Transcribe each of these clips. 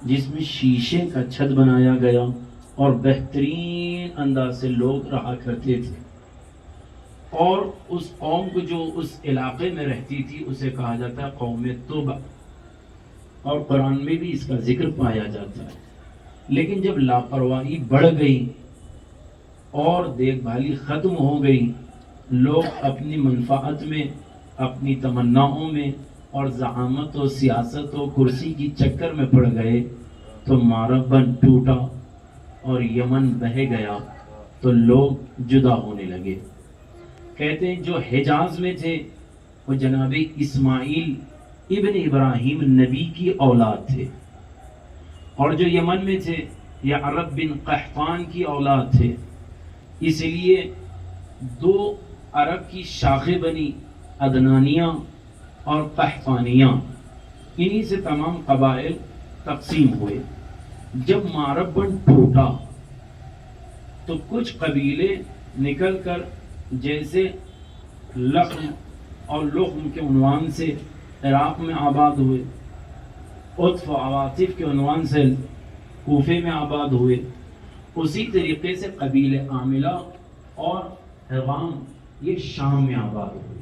جس میں شیشے کا چھت بنایا گیا اور بہترین انداز سے لوگ رہا کرتے تھے، اور اس قوم کو جو اس علاقے میں رہتی تھی اسے کہا جاتا ہے قوم توبہ، اور قرآن میں بھی اس کا ذکر پایا جاتا ہے۔ لیکن جب لاپرواہی بڑھ گئی اور دیکھ بھالی ختم ہو گئی، لوگ اپنی منفعت میں، اپنی تمناؤں میں اور زعامت و سیاست و کرسی کی چکر میں پڑ گئے، تو ماربن ٹوٹا اور یمن بہہ گیا، تو لوگ جدا ہونے لگے۔ کہتے ہیں جو حجاز میں تھے وہ جناب اسماعیل ابن ابراہیم نبی کی اولاد تھے، اور جو یمن میں تھے یہ عرب بن قحطان کی اولاد تھے۔ اس لیے دو عرب کی شاخیں بنی، عدنانیہ اور قحطانیہ، انہی سے تمام قبائل تقسیم ہوئے۔ جب ماربن ٹوٹا تو کچھ قبیلے نکل کر جیسے لخم اور لخم کے عنوان سے عراق میں آباد ہوئے، عطف و عواطف کے عنوان سے کوفے میں آباد ہوئے، اسی طریقے سے قبیلے عاملہ اور حرام یہ شام میں آباد ہوئے۔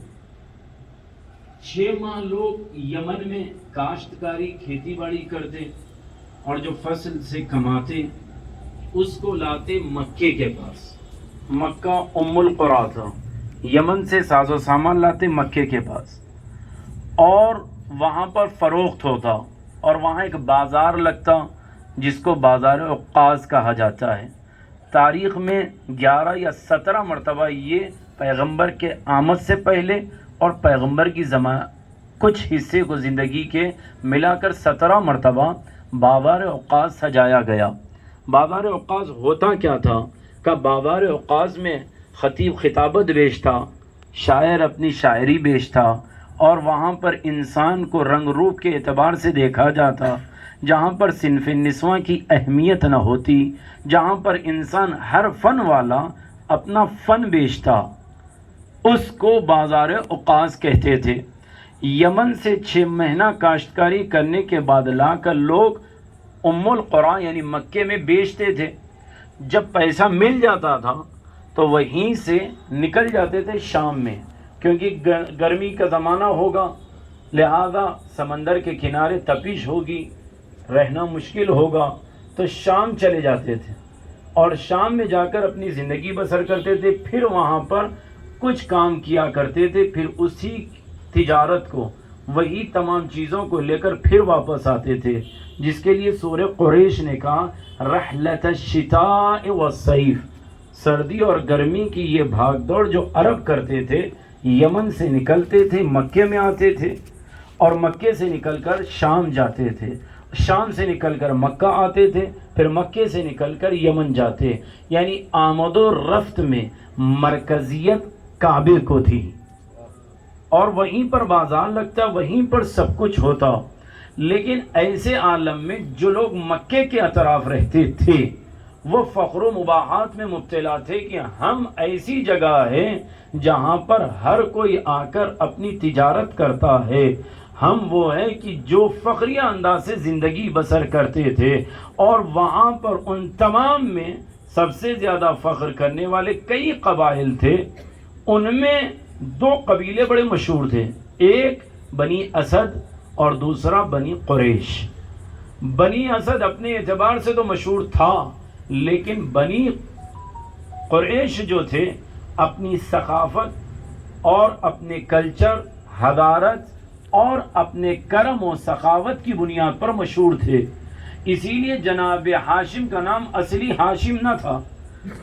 6 ماہ لوگ یمن میں کاشتکاری کھیتی باڑی کرتے، اور جو فصل سے کماتے اس کو لاتے مکے کے پاس۔ مکہ ام القریٰ تھا، یمن سے ساز و سامان لاتے مکے کے پاس، اور وہاں پر فروخت ہوتا، اور وہاں ایک بازار لگتا جس کو بازار عکاظ کہا جاتا ہے۔ تاریخ میں 11 یا 17 مرتبہ یہ پیغمبر کے آمد سے پہلے اور پیغمبر کی کچھ حصے کو زندگی کے ملا کر 17 مرتبہ بازار عکاظ سجایا گیا۔ بازار عکاظ ہوتا کیا تھا کہ بازار عکاظ میں خطیب خطابت بیچتا، شاعر اپنی شاعری بیچتا، اور وہاں پر انسان کو رنگ روپ کے اعتبار سے دیکھا جاتا، جہاں پر صنف نسواں کی اہمیت نہ ہوتی، جہاں پر انسان ہر فن والا اپنا فن بیچتا، اس کو بازار عکاظ کہتے تھے۔ یمن سے 6 مہینہ کاشتکاری کرنے کے بعد لا کر لوگ ام القریٰ یعنی مکے میں بیچتے تھے۔ جب پیسہ مل جاتا تھا تو وہیں سے نکل جاتے تھے شام میں، کیونکہ گرمی کا زمانہ ہوگا، لہذا سمندر کے کنارے تپش ہوگی، رہنا مشکل ہوگا، تو شام چلے جاتے تھے، اور شام میں جا کر اپنی زندگی بسر کرتے تھے۔ پھر وہاں پر کچھ کام کیا کرتے تھے، پھر اسی تجارت کو، وہی تمام چیزوں کو لے کر پھر واپس آتے تھے، جس کے لیے سورہ قریش نے کہا رحلت الشتاء والصیف، سردی اور گرمی کی یہ بھاگ دوڑ جو عرب کرتے تھے، یمن سے نکلتے تھے مکے میں آتے تھے، اور مکے سے نکل کر شام جاتے تھے، شام سے نکل کر مکہ آتے تھے، پھر مکے سے نکل کر یمن جاتے، یعنی آمد و رفت میں مرکزیت کعبے کو تھی، اور وہیں پر بازار لگتا، وہیں پر سب کچھ ہوتا۔ لیکن ایسے عالم میں جو لوگ مکے کے اطراف رہتے تھے وہ فخر و مباحات میں مبتلا تھے کہ ہم ایسی جگہ ہے جہاں پر ہر کوئی آ کر اپنی تجارت کرتا ہے، ہم وہ ہے کہ جو فخریہ انداز سے زندگی بسر کرتے تھے، اور وہاں پر ان تمام میں سب سے زیادہ فخر کرنے والے کئی قبائل تھے۔ ان میں 2 قبیلے بڑے مشہور تھے، ایک بنی اسد اور دوسرا بنی قریش۔ بنی اسد اپنے اعتبار سے تو مشہور تھا، لیکن بنی قریش جو تھے اپنی ثقافت اور اپنے کلچر، حضارت اور اپنے کرم و سخاوت کی بنیاد پر مشہور تھے۔ اسی لیے جناب ہاشم کا نام اصلی ہاشم نہ تھا۔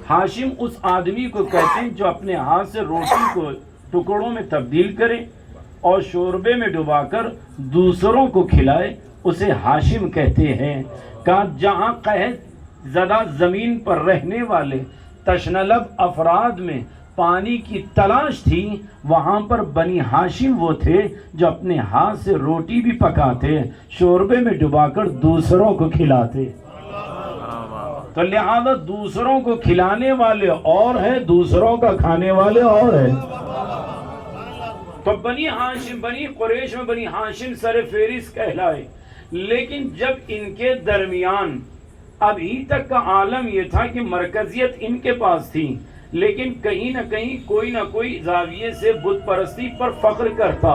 ہاشم اس آدمی کو کہتے ہیں جو اپنے ہاتھ سے روٹی کو ٹکڑوں میں تبدیل کرے اور شوربے میں ڈبا کر دوسروں کو کھلائے، اسے ہاشم کہتے ہیں۔ کہ جہاں قحط زدہ زمین پر رہنے والے تشنہ-لب افراد میں پانی کی تلاش تھی، وہاں پر بنی ہاشم وہ تھے جو اپنے ہاتھ سے روٹی بھی پکاتے، شوربے میں ڈبا کر دوسروں کو کھلاتے۔ تو لہذا دوسروں کو کھلانے والے اور ہیں، دوسروں کا کھانے والے اور ہیں۔ تو بنی ہاشم، بنی قریش میں بنی ہاشم سر فہرست کہلائے، لیکن جب ان کے درمیان ابھی تک کا عالم یہ تھا کہ مرکزیت ان کے پاس تھی، لیکن کہیں نہ کہیں کوئی نہ کوئی زاویے سے بت پرستی پر فخر کرتا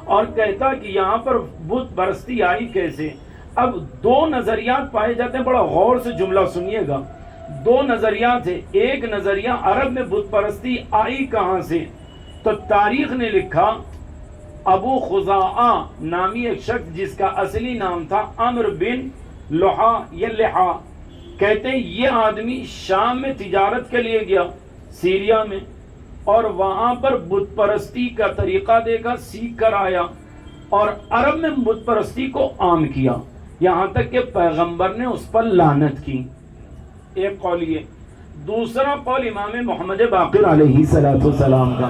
اور کہتا کہ یہاں پر بت پرستی آئی کیسے۔ اب دو نظریات پائے جاتے ہیں، بڑا غور سے جملہ سنیے گا، دو نظریات ہیں۔ ایک نظریہ عرب میں بت پرستی آئی کہاں سے، تو تاریخ نے لکھا ابو خزاعہ نامی ایک شخص جس کا اصلی نام تھا عمرو بن لحا یا لحا، کہتے ہیں یہ آدمی شام میں تجارت کے لیے گیا، سیریا میں، اور وہاں پر بت پرستی کا طریقہ دیکھا، سیکھ کر آیا اور عرب میں بت پرستی کو عام کیا، یہاں تک کہ پیغمبر نے اس پر لعنت کی۔ ایک قول یہ۔ دوسرا قول امام محمد باقر علیہ السلام کا،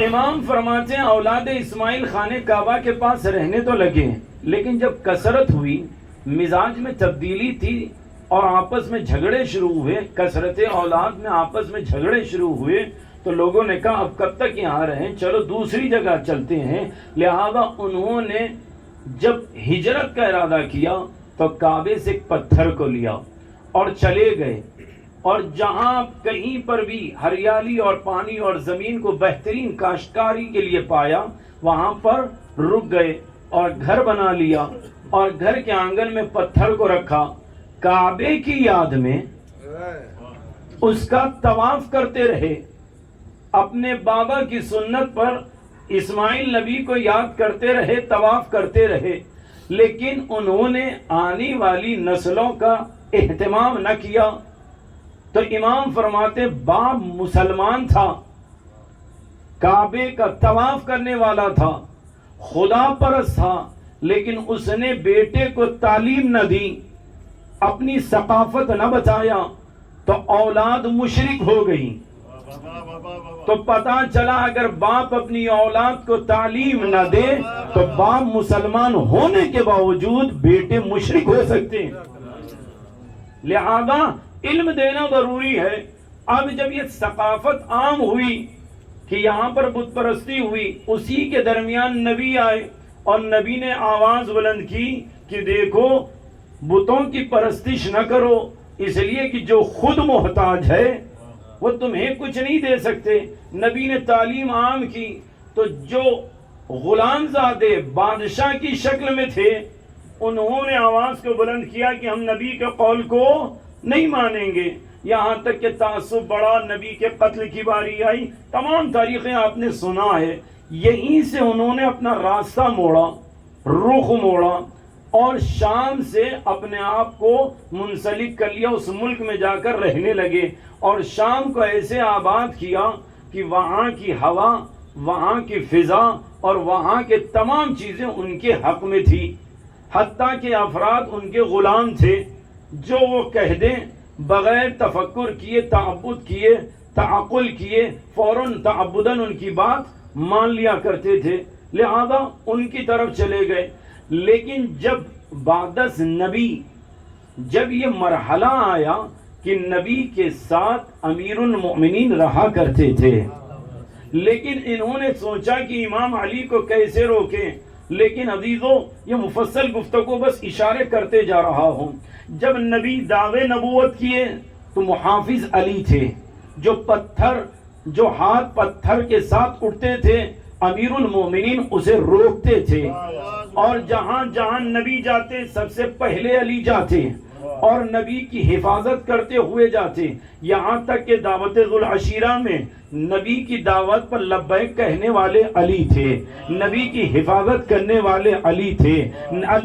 امام فرماتے ہیں اولاد اسماعیل خانہ کعبہ کے پاس رہنے تو لگے، لیکن جب کثرت ہوئی، مزاج میں تبدیلی تھی اور آپس میں جھگڑے شروع ہوئے، کثرت اولاد میں آپس میں جھگڑے شروع ہوئے، تو لوگوں نے کہا اب کب تک یہاں رہیں، چلو دوسری جگہ چلتے ہیں۔ لہذا انہوں نے جب ہجرت کا ارادہ کیا تو کعبے سے ایک پتھر کو لیا اور چلے گئے، اور جہاں کہیں پر بھی ہریالی اور پانی اور زمین کو بہترین کاشتکاری کے لیے پایا، وہاں پر رک گئے اور گھر بنا لیا اور گھر کے آنگن میں پتھر کو رکھا، کعبے کی یاد میں اس کا طواف کرتے رہے، اپنے بابا کی سنت پر اسماعیل نبی کو یاد کرتے رہے، طواف کرتے رہے، لیکن انہوں نے آنے والی نسلوں کا اہتمام نہ کیا۔ تو امام فرماتے باپ مسلمان تھا، کعبے کا طواف کرنے والا تھا، خدا پرست تھا، لیکن اس نے بیٹے کو تعلیم نہ دی، اپنی ثقافت نہ بچایا، تو اولاد مشرک ہو گئی۔ تو پتا چلا اگر باپ اپنی اولاد کو تعلیم نہ دے تو باپ مسلمان ہونے کے باوجود بیٹے مشرک ہو سکتے ہیں، لہذا علم دینا ضروری ہے۔ اب جب یہ ثقافت عام ہوئی کہ یہاں پر بت پرستی ہوئی، اسی کے درمیان نبی آئے اور نبی نے آواز بلند کی کہ دیکھو بتوں کی پرستش نہ کرو، اس لیے کہ جو خود محتاج ہے وہ تمہیں کچھ نہیں دے سکتے۔ نبی نے تعلیم عام کی تو جو غلام زادے بادشاہ کی شکل میں تھے انہوں نے آواز کو بلند کیا کہ ہم نبی کے قول کو نہیں مانیں گے، یہاں تک کہ تعصب بڑا، نبی کے قتل کی باری آئی، تمام تاریخیں آپ نے سنا ہے۔ یہیں سے انہوں نے اپنا راستہ موڑا، رخ موڑا اور شام سے اپنے آپ کو منسلک کر لیا، اس ملک میں جا کر رہنے لگے اور شام کو ایسے آباد کیا کہ وہاں کی ہوا، وہاں کی فضا اور وہاں کے تمام چیزیں ان کے حق میں تھی، حتیٰ کہ افراد ان کے غلام تھے جو وہ کہہ دیں بغیر تفکر کیے، تعبد کیے، تعقل کیے، فوراً تعبداً ان کی بات مان لیا کرتے تھے، لہذا ان کی طرف چلے گئے۔ لیکن جب بعدس نبی، جب یہ مرحلہ آیا کہ نبی کے ساتھ امیر المؤمنین رہا کرتے تھے، لیکن انہوں نے سوچا کہ امام علی کو کیسے روکیں، لیکن عزیزو یہ مفصل گفتگو بس اشارے کرتے جا رہا ہوں۔ جب نبی دعوے نبوت کیے تو محافظ علی تھے، جو ہاتھ پتھر کے ساتھ اٹھتے تھے، امیر المومنین اسے روکتے تھے، اور جہاں جہاں نبی جاتے سب سے پہلے علی جاتے اور نبی کی حفاظت کرتے ہوئے جاتے، یہاں تک کہ دعوت ذوالعشیرہ میں نبی کی دعوت پر لبیک کہنے والے علی تھے، نبی کی حفاظت کرنے والے علی تھے،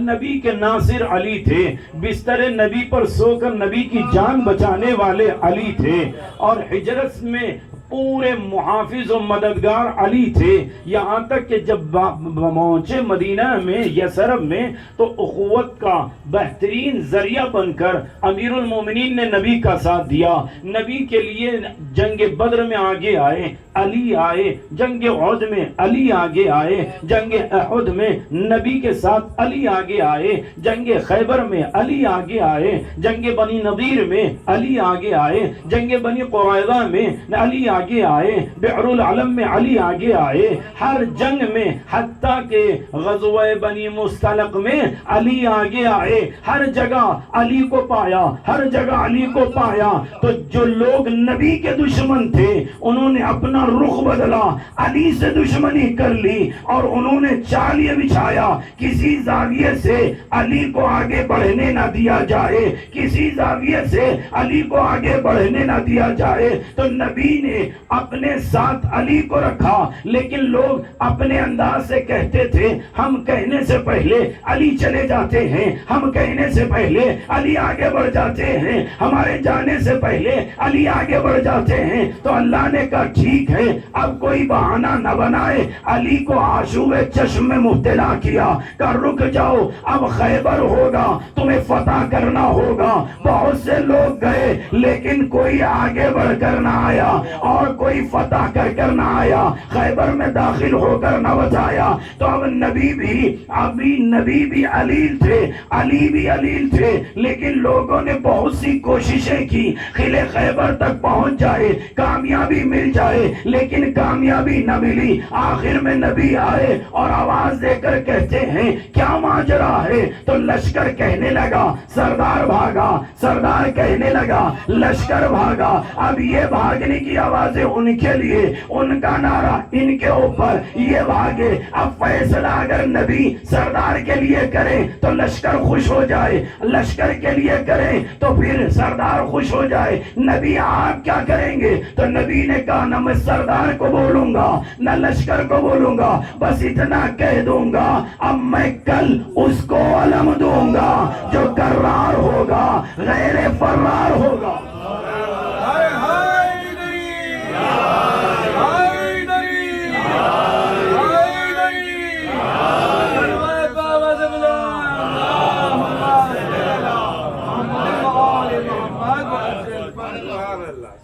نبی کے ناصر علی تھے، بستر نبی پر سو کر نبی کی جان بچانے والے علی تھے، اور ہجرت میں پورے محافظ و مددگار علی تھے، یہاں تک کہ جب پہنچے مدینہ میں، یثرب میں، تو اخوت کا بہترین ذریعہ بن کر امیر المومنین نے نبی کا ساتھ دیا، نبی کے لیے جنگ بدر میں آگے آئے، علی آئے، جنگ احد میں علی آگے آئے، جنگ احد میں نبی کے ساتھ علی آگے آئے، جنگ خیبر میں علی آگے آئے، جنگ بنی نضیر میں علی آگے آئے، جنگ بنی قریظہ میں علی آگے آئے, بئر العلم میں علی آگے آئے, ہر جنگ میں حتیٰ کہ غزوہ بنی مستلق میں علی آگے آئے, ہر جگہ علی کو پایا, ہر جگہ علی کو پایا. تو جو لوگ نبی کے دشمن تھے انہوں نے اپنا رخ بدلا, علی سے دشمنی کر لی اور انہوں نے چال یہ بچھایا کسی زاویے سے علی کو آگے بڑھنے نہ دیا جائے, کسی زاویے سے علی کو آگے بڑھنے نہ دیا جائے. تو نبی نے اپنے ساتھ علی کو رکھا, لیکن لوگ اپنے انداز سے کہتے تھے ہم کہنے سے پہلے علی چلے جاتے ہیں, ہم کہنے سے پہلے علی آگے بڑھ جاتے ہیں, ہمارے جانے سے پہلے علی آگے بڑھ جاتے ہیں. تو اللہ نے کہا ٹھیک ہے, اب کوئی بہانہ نہ بنائے. علی کو آشوب چشم میں مبتلا کیا, کہ رک جاؤ اب خیبر ہوگا, تمہیں فتح کرنا ہوگا. بہت سے لوگ گئے لیکن کوئی آگے بڑھ کر نہ آیا اور کوئی فتح کر نہ آیا, خیبر میں داخل ہو کر نہ بچایا. تو اب نبی بھی علیل تھے, علی بھی علیل تھے, لیکن لوگوں نے بہت سی کوششیں کی قلعے خیبر تک پہنچ جائے, کامیابی مل جائے, لیکن کامیابی نہ ملی. آخر میں نبی آئے اور آواز دے کر کہتے ہیں کیا ماجرا ہے؟ تو لشکر کہنے لگا سردار بھاگا, سردار کہنے لگا لشکر بھاگا. اب یہ بھاگنے کی آوازیں ان کے لیے, ان کا نعرہ ان کے اوپر, یہ بھاگے. اب فیصلہ اگر نبی سردار کے لیے کریں تو لشکر خوش ہو جائے, لشکر کے لیے کریں تو پھر سردار خوش ہو جائے. نبی آپ کیا کریں گے؟ تو نبی نے کہا نہ میں سردار کو بولوں گا نہ لشکر کو بولوں گا, بس اتنا کہہ دوں گا اب میں کل اس کو علم دوں گا جو کرار ہوگا غیر فرار ہوگا.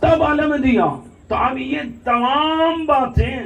تب علم دیا. تو اب یہ تمام باتیں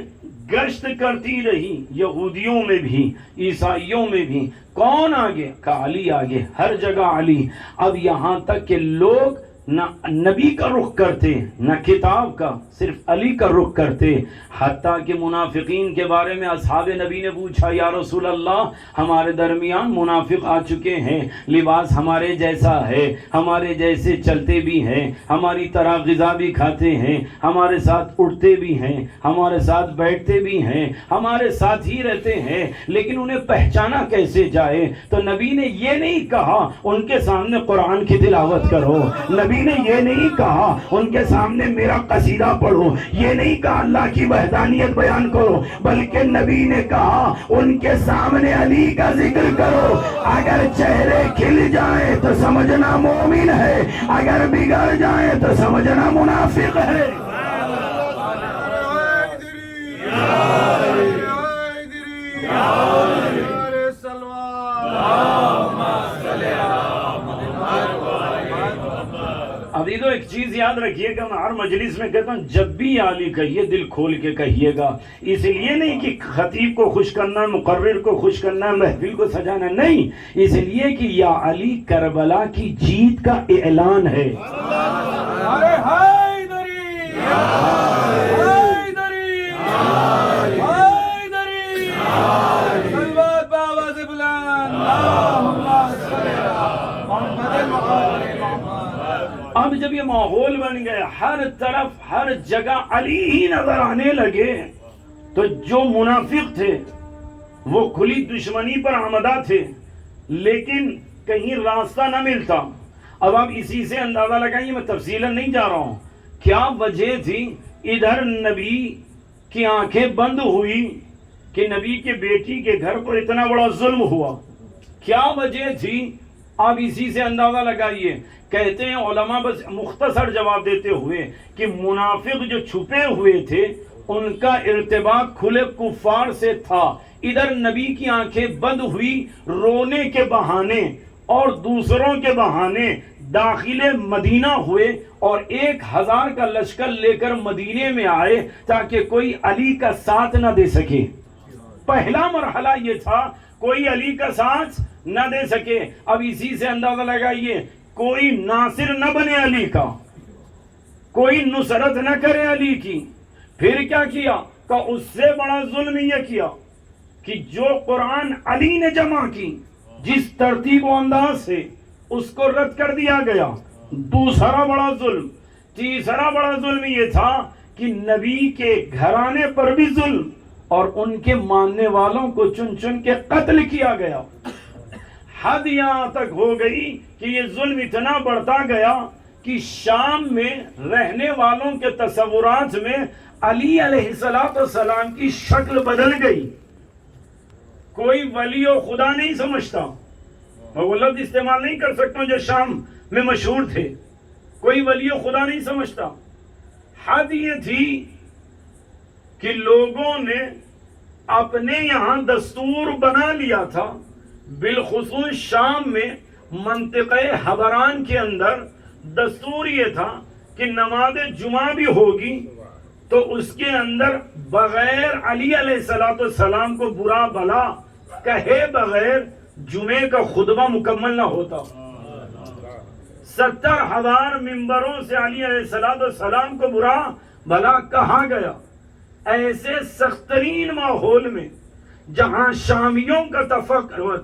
گشت کرتی رہی, یہودیوں میں بھی عیسائیوں میں بھی. کون آگے؟ کہ علی آگے, ہر جگہ علی. اب یہاں تک کہ لوگ نہ نبی کا رخ کرتے نہ کتاب کا, صرف علی کا رخ کرتے. حتیٰ کہ منافقین کے بارے میں اصحاب نبی نے پوچھا یا رسول اللہ ہمارے درمیان منافق آ چکے ہیں, لباس ہمارے جیسا ہے, ہمارے جیسے چلتے بھی ہیں, ہماری طرح غذا بھی کھاتے ہیں, ہمارے ساتھ اٹھتے بھی ہیں, ہمارے ساتھ بیٹھتے بھی ہیں, ہمارے ساتھ ہی رہتے ہیں, لیکن انہیں پہچانا کیسے جائے؟ تو نبی نے یہ نہیں کہا ان کے سامنے قرآن کی تلاوت کرو, نبی نے یہ نہیں کہا ان کے سامنے میرا قصیدہ پڑھو, یہ نہیں کہا اللہ کی وحدانیت بیان کرو, بلکہ نبی نے کہا ان کے سامنے علی کا ذکر کرو. اگر چہرے کھل جائیں تو سمجھنا مومن ہے, اگر بگڑ جائیں تو سمجھنا منافق ہے. ابھی تو ایک چیز یاد رکھیے گا, میں ہر مجلس میں کہتا ہوں جب بھی علی کہیے دل کھول کے کہیے گا. اس لیے نہیں کہ خطیب کو خوش کرنا, مقرر کو خوش کرنا, محفل کو سجانا, نہیں, اس لیے کہ یا علی کربلا کی جیت کا اعلان ہے. اب جب یہ ماحول بن گیا, ہر طرف ہر جگہ علی ہی نظر آنے لگے, تو جو منافق تھے وہ کھلی دشمنی پر آمدہ تھے, لیکن کہیں راستہ نہ ملتا. اب آپ اسی سے اندازہ لگائیے, میں تفصیلاً نہیں جا رہا ہوں, کیا وجہ تھی. ادھر نبی کی آنکھیں بند ہوئی کہ نبی کے بیٹی کے گھر پر اتنا بڑا ظلم ہوا, کیا وجہ تھی آپ اسی سے اندازہ لگائیے. کہتے ہیں علماء بس مختصر جواب دیتے ہوئے کہ منافق جو چھپے ہوئے تھے ان کا ارتباط کھلے کفار سے تھا. ادھر نبی کی آنکھیں بند ہوئی رونے کے بہانے اور دوسروں کے بہانے داخل مدینہ ہوئے اور 1000 کا لشکر لے کر مدینے میں آئے تاکہ کوئی علی کا ساتھ نہ دے سکے. پہلا مرحلہ یہ تھا کوئی علی کا ساتھ نہ دے سکے. اب اسی سے اندازہ لگائیے کوئی ناصر نہ بنے علی کا, کوئی نصرت نہ کرے علی کی, پھر کیا کیا کہ اس سے بڑا ظلم یہ کیا کہ جو قرآن علی نے جمع کی جس ترتیب و انداز سے اس کو رد کر دیا گیا. دوسرا بڑا ظلم. تیسرا بڑا ظلم یہ تھا کہ نبی کے گھرانے پر بھی ظلم اور ان کے ماننے والوں کو چن چن کے قتل کیا گیا. حد یہاں تک ہو گئی کہ یہ ظلم اتنا بڑھتا گیا کہ شام میں رہنے والوں کے تصورات میں علی علیہ السلام کی شکل بدل گئی. کوئی ولی و خدا نہیں سمجھتا. میں وہ لفظ استعمال نہیں کر سکتا ہوں جو شام میں مشہور تھے. کوئی ولی و خدا نہیں سمجھتا. حد یہ تھی کہ لوگوں نے اپنے یہاں دستور بنا لیا تھا. بالخصوص شام میں منطقہ حبران کے اندر دستور یہ تھا کہ نماز جمعہ بھی ہوگی تو اس کے اندر بغیر علی علیہ السلام کو برا بھلا کہے بغیر جمعے کا خطبہ مکمل نہ ہوتا. 70,000 ممبروں سے علی علیہ السلام کو برا بھلا کہا گیا. ایسے سخت ترین ماحول میں جہاں شامیوں کا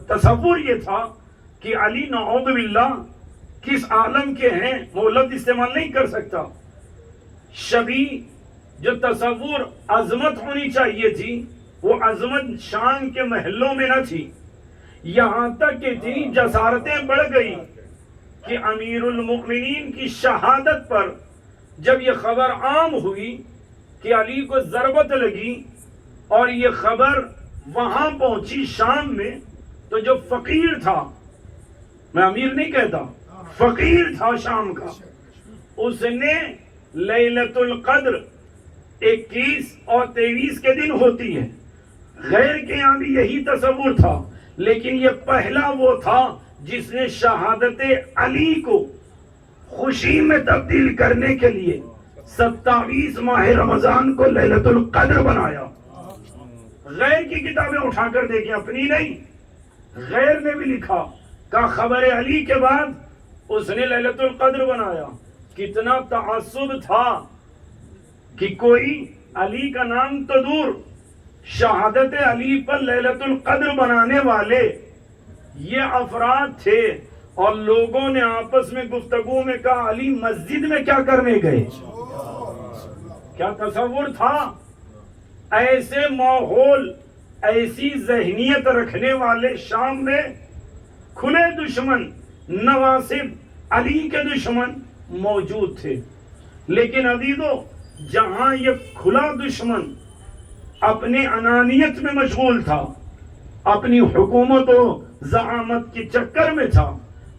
تصور یہ تھا کہ علی نعوذ باللہ کس عالم کے ہیں وہ لفظ استعمال نہیں کر سکتا. شبی جو تصور عظمت ہونی چاہیے تھی وہ عظمت شان کے محلوں میں نہ تھی. یہاں تک کہ اتنی جسارتیں بڑھ گئی کہ امیر المؤمنین کی شہادت پر جب یہ خبر عام ہوئی کہ علی کو ضربت لگی اور یہ خبر وہاں پہنچی شام میں تو جو فقیر تھا, میں امیر نہیں کہتا, فقیر تھا شام کا, اس نے لیلۃ القدر 21 اور 23 کے دن ہوتی ہے. غیر کے یہاں بھی یہی تصور تھا لیکن یہ پہلا وہ تھا جس نے شہادت علی کو خوشی میں تبدیل کرنے کے لیے 27 ماہ رمضان کو لیلۃ القدر بنایا. غیر کی کتابیں اٹھا کر دیکھیں, اپنی نہیں. غیر نے بھی لکھا کہ خبر علی کے بعد اس نے لیلۃ القدر بنایا. کتنا تعصب تھا کہ کوئی علی کا نام تو دور, شہادت علی پر لیلۃ القدر بنانے والے یہ افراد تھے اور لوگوں نے آپس میں گفتگو میں کہا علی مسجد میں کیا کرنے گئے. کیا تصور تھا. ایسے ماحول, ایسی ذہنیت رکھنے والے شام میں کھلے دشمن نواصب علی کے دشمن موجود تھے. لیکن عزیزو, جہاں یہ کھلا دشمن اپنے انانیت میں مشغول تھا, اپنی حکومت و زعامت کے چکر میں تھا,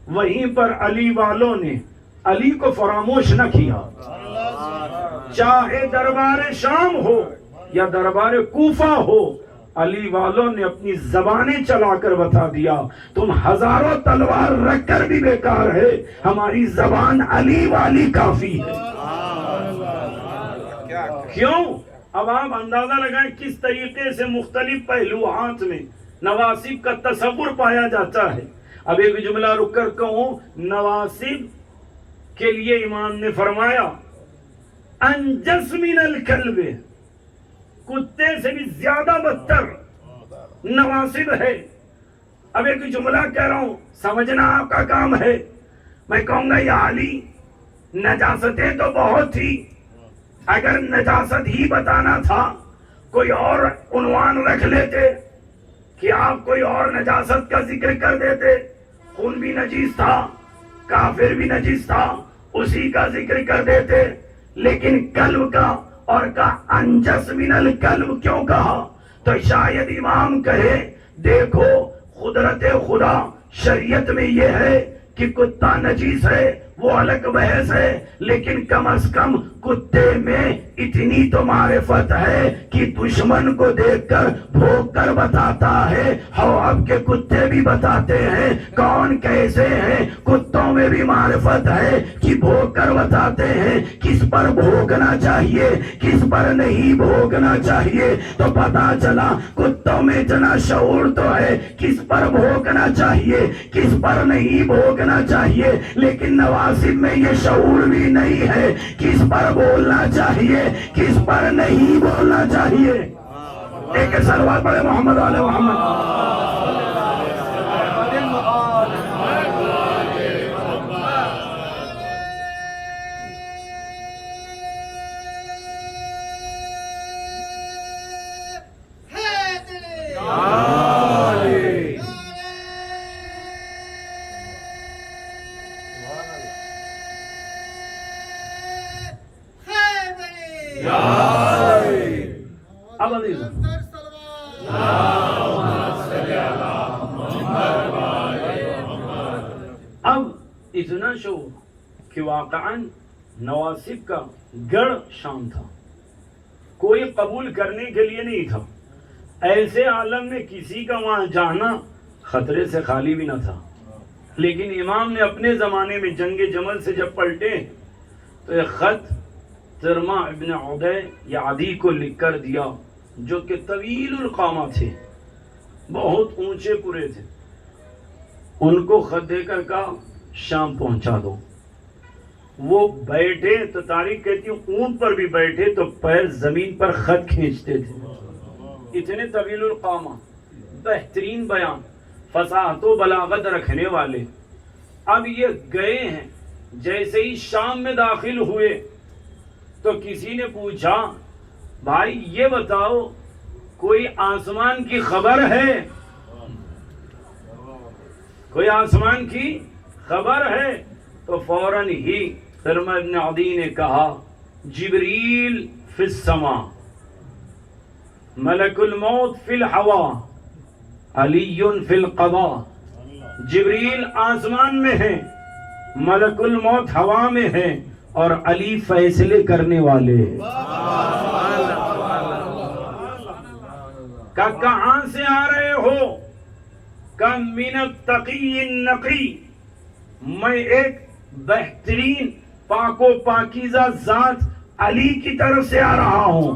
وہیں پر علی والوں نے علی کو فراموش نہ کیا. چاہے دربار شام ہو یا دربار کوفہ ہو, علی والوں نے اپنی زبانیں چلا کر بتا دیا تم ہزاروں تلوار رکھ کر بھی بیکار ہے, ہماری زبان علی والی کافی ہے. کیوں؟ اب آپ اندازہ لگائیں کس طریقے سے مختلف پہلوہات میں نواصب کا تصور پایا جاتا ہے. اب ایک جملہ رک کر کہوں, نواصب کے لیے امام نے فرمایا انجس من الکلب, کتے سے بھی زیادہ بدتر نواصب ہے. اب ایک جملہ کہہ رہا ہوں, سمجھنا آپ کا کام ہے. میں کہوں گا یا علی نجاستیں تو بہت تھی, اگر نجاست ہی بتانا تھا کوئی اور عنوان رکھ لیتے کہ آپ کوئی اور نجاست کا ذکر کر دیتے. خون بھی نجیس تھا, کافر بھی نجیس تھا, اسی کا ذکر کر دیتے. لیکن قلب کا اور کا انجس من القلب کیوں کہا؟ تو شاید امام کہے دیکھو قدرت خدا شریعت میں یہ ہے کہ کتا نجیس ہے وہ الگ بحث ہے, لیکن کم از کم کتے میں اتنی تو معرفت ہے کہ دشمن کو دیکھ کر بھوک کر بتاتا ہے. اب کے کتے بھی بتاتے ہیں کون کیسے ہیں, کتوں میں بھی معرفت ہے کہ بھوک کر بتاتے ہیں کس پر بھوکنا چاہیے کس پر نہیں بھوکنا چاہیے. تو پتا چلا کتوں میں اتنا شعور تو ہے کس پر بھوکنا چاہیے کس پر نہیں بھوکنا چاہیے, لیکن نواصب میں یہ شعور بھی نہیں ہے کس پر بولنا چاہیے کس پر نہیں بولنا چاہیے؟ ایک سلوات پڑھے محمد علیہ محمد. اب عزیزاں اب اتنا شعور کہ واقعاً نواسب کا گڑھ شام تھا، کوئی قبول کرنے کے لیے نہیں تھا. ایسے عالم میں کسی کا وہاں جانا خطرے سے خالی بھی نہ تھا. لیکن امام نے اپنے زمانے میں جنگ جمل سے جب پلٹے تو ایک خط ترما ابن عدی یا عدی کو لکھ کر دیا، جو کہ طویل القامہ تھے، بہت اونچے پورے تھے. ان کو خط دے کر کہا شام پہنچا دو. وہ بیٹھے تو تاریخ کہتی ہوں اونٹ پر بھی بیٹھے تو پیر زمین پر خط کھینچتے تھے. اتنے طویل القامہ، بہترین بیان، فصاحت و بلاغت رکھنے والے. اب یہ گئے ہیں، جیسے ہی شام میں داخل ہوئے تو کسی نے پوچھا بھائی یہ بتاؤ کوئی آسمان کی خبر ہے؟ کوئی آسمان کی خبر ہے؟ تو فوراً ہی ترما ابن عدی نے کہا جبریل فی السماء، ملک الموت فی الہوا، علی فی القضاء. جبریل آسمان میں ہے، ملک الموت ہوا میں ہے، اور علی فیصلے کرنے والے. کہاں سے آ رہے ہو؟ کہ من التقی النقی، میں ایک بہترین پاک و پاکیزہ ذات علی کی طرف سے آ رہا ہوں.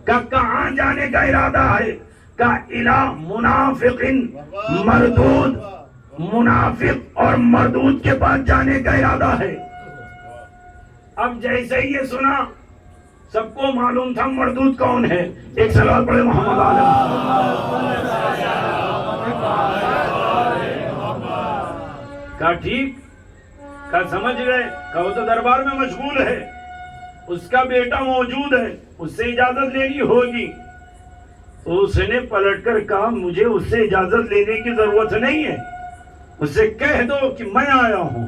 کہاں جانے کا ارادہ ہے؟ کہ الہ منافق مردود، منافق اور مردود کے پاس جانے کا ارادہ ہے. اب جیسے ہی یہ سنا سب کو معلوم تھا مردود کون ہے. ایک صلوات پڑھے محمد علیہ. کہا ٹھیک، کہا سمجھ گئے، کہا وہ تو دربار میں مشغول ہے، اس کا بیٹا موجود ہے، اس سے اجازت لینی ہوگی. تو اس نے پلٹ کر کہا مجھے اس سے اجازت لینے کی ضرورت نہیں ہے، اس سے کہہ دو کہ میں آیا ہوں.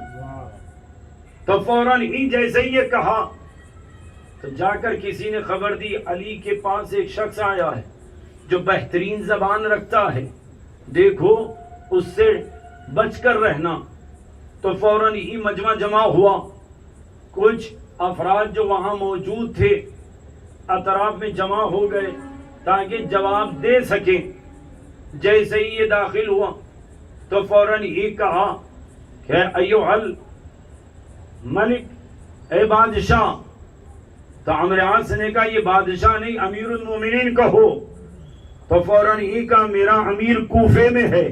تو فوراً ہی جیسے ہی یہ کہا تو جا کر کسی نے خبر دی علی کے پاس ایک شخص آیا ہے جو بہترین زبان رکھتا ہے، دیکھو اس سے بچ کر رہنا. تو فوراً ہی مجمع جمع ہوا. کچھ افراد جو وہاں موجود تھے اطراف میں جمع ہو گئے تاکہ جواب دے سکیں. جیسے ہی یہ داخل ہوا تو فوراً ہی کہا کہ ایھا الملک، اے بادشاہ. تو عمرو عاص نے کہا یہ بادشاہ نہیں امیر المومنین کہو. تو فوراً ہی کہا میرا امیر کوفے میں ہے.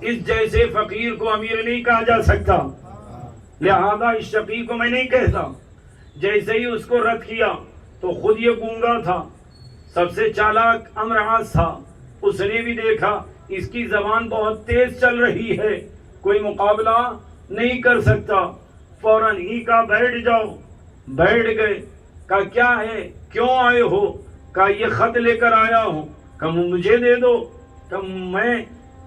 اس جیسے فقیر کو امیر نہیں کہا جا سکتا، لہذا اس شقی کو میں نہیں کہتا. جیسے ہی اس کو رد کیا تو خود یہ گونگا تھا، سب سے چالاک عمرو عاص تھا. اس نے بھی دیکھا اس کی زبان بہت تیز چل رہی ہے، کوئی مقابلہ نہیں کر سکتا. فوراً ہی کہا بیٹھ جاؤ. بیٹھ گئے. کہا کیا ہے، کیوں آئے ہو؟ کہا یہ خط لے کر آیا ہوں. کہا مجھے دے دو. کہا میں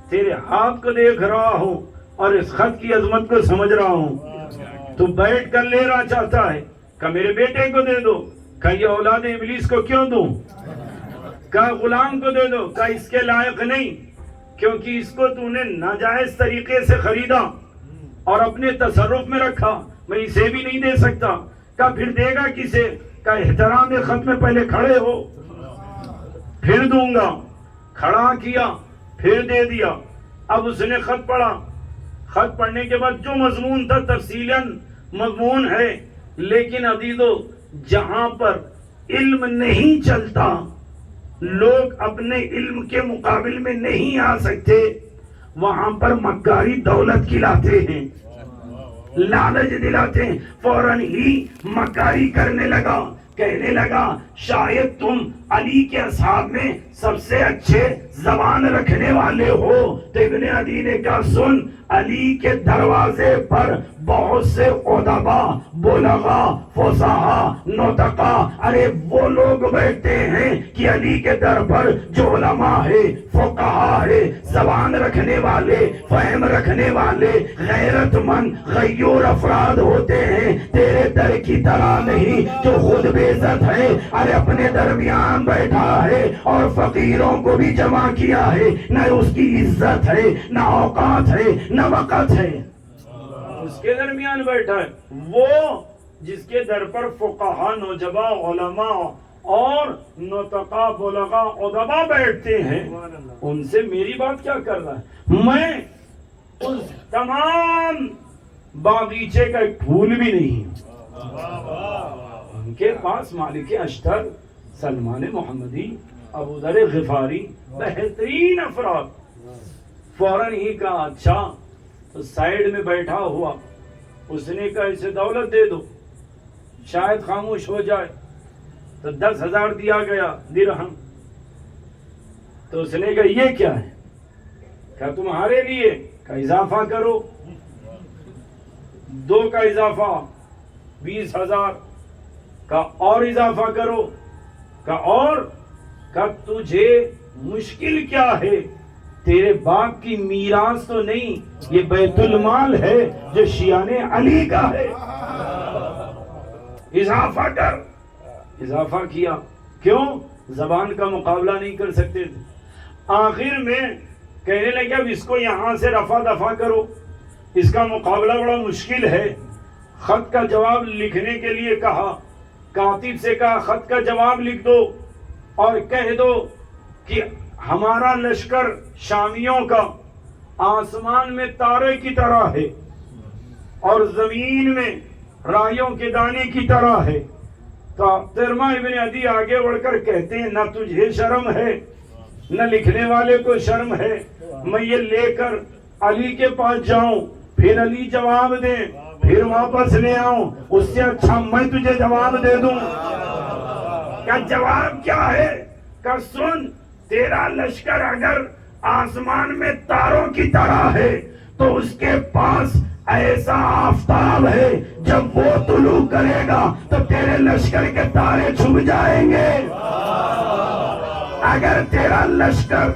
تیرے ہاتھ کو دیکھ رہا ہوں اور اس خط کی عظمت کو سمجھ رہا ہوں، تو بیٹھ کر لے رہا چاہتا ہے. کہا میرے بیٹے کو دے دو. کہا یہ اولاد ابلیس کو کیوں دوں؟ کہا غلام کو دے دو. کہا اس کے لائق نہیں، کیونکہ اس کو تو نے ناجائز طریقے سے خریدا اور اپنے تصرف میں رکھا، میں اسے بھی نہیں دے سکتا. کہا پھر دے گا کسے؟ کہا احترام خط میں پہلے کھڑے ہو پھر دوں گا. کھڑا کیا پھر دے دیا. اب اس نے خط پڑھا. خط پڑھنے کے بعد جو مضمون تھا تفصیلاً مضمون ہے، لیکن عزیزو جہاں پر علم نہیں چلتا، لوگ اپنے علم کے مقابل میں نہیں آ سکتے، وہاں پر مکاری دولت کھلاتے ہیں. لالچ دلاتے ہیں، فوراً ہی مکاری کرنے لگا، کہنے لگا شاید تم علی کے اصحاب میں سب سے اچھے زبان رکھنے والے ہو۔ تو ابن عدی نے کہا سن، علی کے دروازے پر بہت سے ادبا، بلغا، فصحا، نطقا، ارے وہ لوگ بیٹھتے ہیں کہ علی کے در پر جو علماء ہے، فقہا ہے، زبان رکھنے والے، فہم رکھنے والے، غیرت مند، غیور افراد ہوتے ہیں، تیرے در کی طرح نہیں جو خود بے عزت ہے، ارے اپنے درمیان بیٹھا ہے اور فقیروں کو بھی جمع کیا ہے، نہ اس کی عزت ہے، نہ اوقات ہے، نہ وقت ہے، اس کے درمیان بیٹھا ہے۔ وہ جس کے در پر فقہا، نوجبا، علماء اور نطقا، بلغا، ادبا بیٹھتے ہیں، ان سے میری بات کیا کر رہا ہے؟ میں اس تمام باغیچے کا ایک پھول بھی نہیں ہوں۔ ان کے پاس مالک اشتر، سلمان محمدی، ابو ذر غفاری، بہترین افراد۔ فوراً ہی کہا اچھا، تو سائیڈ میں بیٹھا ہوا اس نے کہا اسے دولت دے دو شاید خاموش ہو جائے، تو 10,000 دیا گیا درہم۔ تو اس نے کہا یہ کیا ہے؟ کہا تمہارے لیے، کہا اضافہ کرو، 2 کا اضافہ 20,000 کا، اور اضافہ کرو، کا اور، کا تجھے مشکل کیا ہے؟ تیرے باپ کی میراث تو نہیں، یہ بیت المال ہے جو شیعان علی کا ہے، اضافہ کر۔ اضافہ کیا، کیوں؟ زبان کا مقابلہ نہیں کر سکتے تھے۔ آخر میں کہنے لگے اب اس کو یہاں سے رفع دفع کرو، اس کا مقابلہ بڑا مشکل ہے۔ خط کا جواب لکھنے کے لیے کہا، کاتب سے کہا خط کا جواب لکھ دو اور کہہ دو کہ ہمارا لشکر شامیوں کا آسمان میں تارے کی طرح ہے اور زمین میں رائیوں کے دانے کی طرح ہے۔ تو ترمہ ابن عدی آگے بڑھ کر کہتے ہیں نہ تجھے شرم ہے نہ لکھنے والے کو شرم ہے، میں یہ لے کر علی کے پاس جاؤں، پھر علی جواب دیں، پھر واپس لے آؤں، اس سے اچھا میں تجھے جواب دے دوں۔ کیا جواب کیا ہے؟ کہ سن، تیرا لشکر اگر آسمان میں تاروں کی طرح ہے تو اس کے پاس ایسا آفتاب ہے جب وہ طلوع کرے گا تو تیرے لشکر کے تارے چھپ جائیں گے۔ اگر تیرا لشکر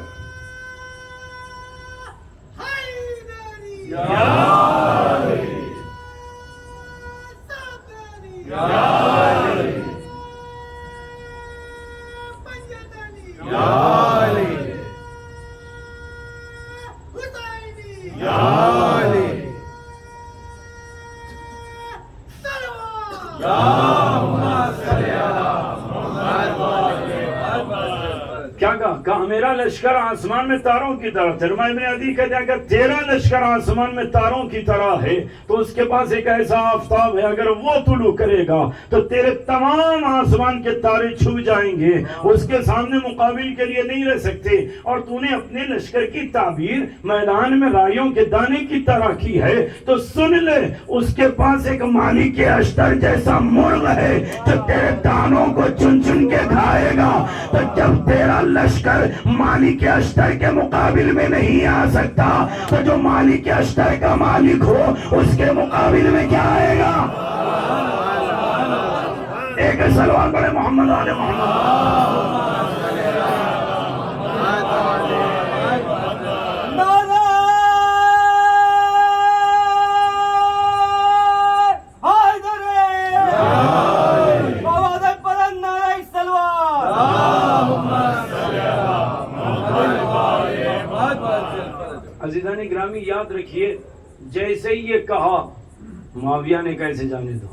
کہا میرا لشکر آسمان میں تاروں کی طرح، ترمہ ابن عدی کہتے ہیں اگر تیرا لشکر آسمان میں تاروں کی طرح ہے تو اس کے پاس ایک ایسا آفتاب ہے اگر وہ طلوع کرے گا تو تیرے تمام آسمان کے تارے چھپ جائیں گے، اس کے سامنے مقابل کے لیے نہیں رہ سکتے۔ اور تو نے اپنے لشکر کی تعبیر میدان میں رائیوں کے دانے کی طرح کی ہے، تو سن لے اس کے پاس ایک مالک اشتر جیسا مرغ ہے جو تیرے دانوں کو چن چن کے کھائے گا۔ تو جب تیرا لشکر مالک اشتر کے مقابل میں نہیں آ سکتا تو جو مالک اشتر کا مالک ہو اس کے مقابل میں کیا آئے گا؟ ایک سلوات پڑھے محمد آل محمد۔ عزیزان گرامی یاد رکھیے، جیسے ہی یہ کہا معاویہ نے کیسے جانے دو،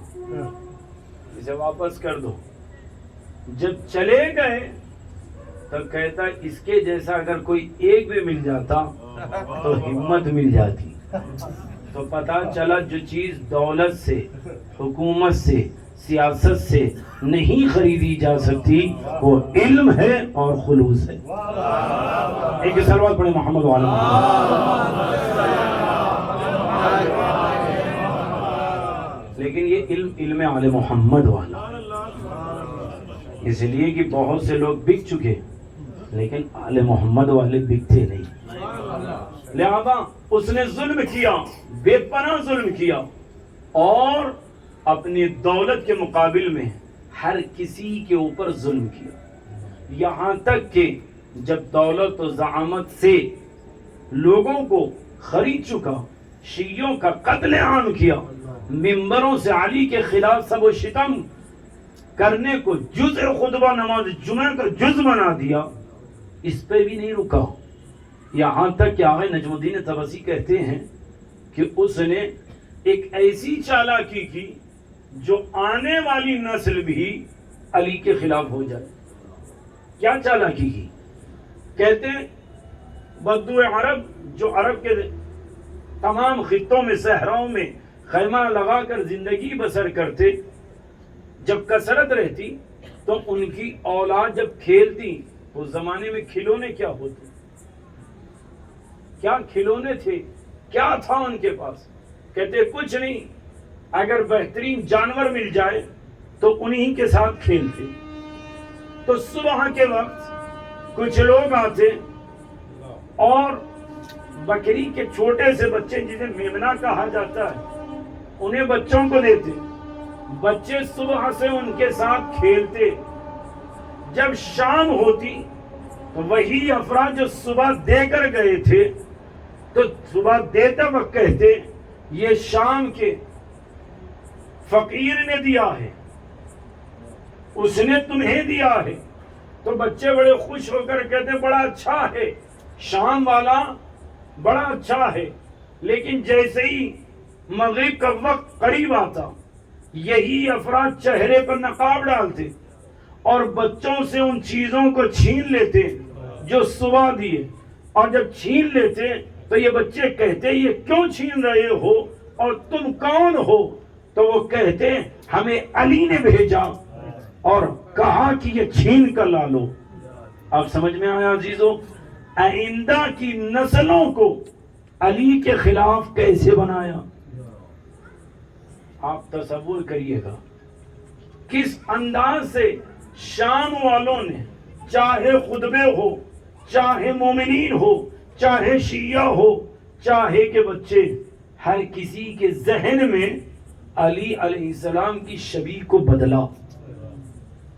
اسے واپس کر دو۔ جب چلے گئے تو کہتا اس کے جیسا اگر کوئی ایک بھی مل جاتا تو ہمت مل جاتی۔ تو پتا چلا جو چیز دولت سے، حکومت سے، سیاست سے نہیں خریدی جا سکتی وہ علم ہے اور خلوص ہے۔ ایک سلوات پڑھے محمد والا۔ علم علم آل محمد والا، اس لیے کہ بہت سے لوگ بک چکے لیکن آل محمد والے بکتے نہیں، لہذا اس نے ظلم کیا، بے پناہ ظلم کیا، اور اپنی دولت کے مقابل میں ہر کسی کے اوپر ظلم کیا، یہاں تک کہ جب دولت و زعامت سے لوگوں کو خرید چکا، شیعوں کا قتل عام کیا، ممبروں سے علی کے خلاف سب و شتم کرنے کو جز خطبہ نماز جمعہ کا جز بنا دیا، اس پہ بھی نہیں رکا، یہاں تک کہ آغا نجم الدین طبسی کہتے ہیں کہ اس نے ایک ایسی چالاکی کی جو آنے والی نسل بھی علی کے خلاف ہو جائے۔ کیا چالاکی کی؟ کہتے ہیں بدو عرب جو عرب کے تمام خطوں میں صحراؤں میں خیمہ لگا کر زندگی بسر کرتے، جب کثرت رہتی تو ان کی اولاد جب کھیلتی، اس زمانے میں کھلونے کیا ہوتے، کیا کھلونے تھے، کیا تھا ان کے پاس؟ کہتے کچھ نہیں، اگر بہترین جانور مل جائے تو انہی کے ساتھ کھیلتے۔ تو صبح کے وقت کچھ لوگ آتے اور بکری کے چھوٹے سے بچے جنہیں میمنا کہا جاتا ہے انہیں بچوں کو دیتے، بچے صبح سے ان کے ساتھ کھیلتے، جب شام ہوتی تو وہی افراد جو صبح دے کر گئے تھے تو صبح دیتے وقت کہتے یہ شام کے فقیر نے دیا ہے، اس نے تمہیں دیا ہے۔ تو بچے بڑے خوش ہو کر کہتے بڑا اچھا ہے، شام والا بڑا اچھا ہے، لیکن جیسے ہی مغرب کا وقت قریب آتا یہی افراد چہرے پر نقاب ڈالتے اور بچوں سے ان چیزوں کو چھین لیتے جو صبح دیے، اور جب چھین لیتے تو یہ بچے کہتے یہ کیوں چھین رہے ہو اور تم کون ہو؟ تو وہ کہتے ہمیں علی نے بھیجا اور کہا کہ یہ چھین کر لا لو۔ اب سمجھ میں آیا عزیزو؟ آئندہ کی نسلوں کو علی کے خلاف کیسے بنایا؟ آپ تصور کریے گا کس انداز سے شام والوں نے، چاہے خطبے ہو، چاہے مومنین ہو، چاہے شیعہ ہو، چاہے کہ بچے، ہر کسی کے ذہن میں علی علیہ السلام کی شبیہ کو بدلا،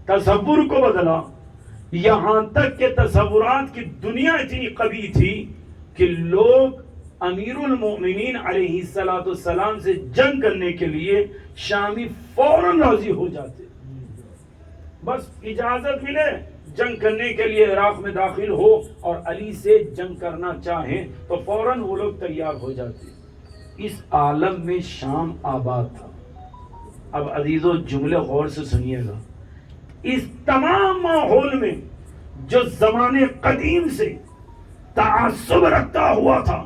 تصور کو بدلا، یہاں تک کہ تصورات کی دنیا اتنی قوی تھی کہ لوگ امیر المؤمنین علیہ السلام سے جنگ کرنے کے لیے شامی فوراً راضی ہو جاتے، بس اجازت ملے جنگ کرنے کے لیے عراق میں داخل ہو اور علی سے جنگ کرنا چاہیں تو فوراً وہ لوگ تیار ہو جاتے۔ اس عالم میں شام آباد تھا۔ اب عزیزو جملے غور سے سنیے گا، اس تمام ماحول میں جو زمانے قدیم سے تعصب رکھتا ہوا تھا،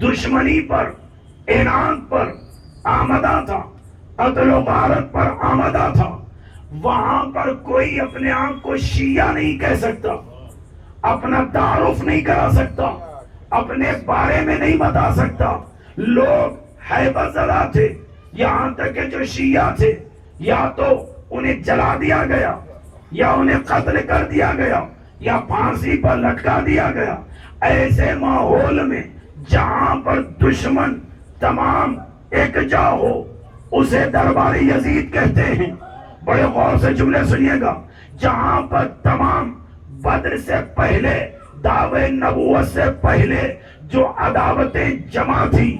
دشمنی پر، اعناد پر آمدہ تھا، قتل و غارت پر آمدہ تھا، وہاں پر کوئی اپنے آپ کو شیعہ نہیں کہہ سکتا، اپنا تعارف نہیں کرا سکتا، اپنے بارے میں نہیں بتا سکتا، لوگ ہیبت زدہ تھے، یہاں تک کہ جو شیعہ تھے یا تو انہیں جلا دیا گیا یا انہیں قتل کر دیا گیا یا پھانسی پر لٹکا دیا گیا۔ ایسے ماحول میں جہاں پر دشمن تمام ایک جا ہو اسے دربار یزید کہتے ہیں۔ بڑے غور سے جملے سنیے گا، جہاں پر تمام بدر سے پہلے، دعوے نبوت سے پہلے جو عداوتیں جمع تھی،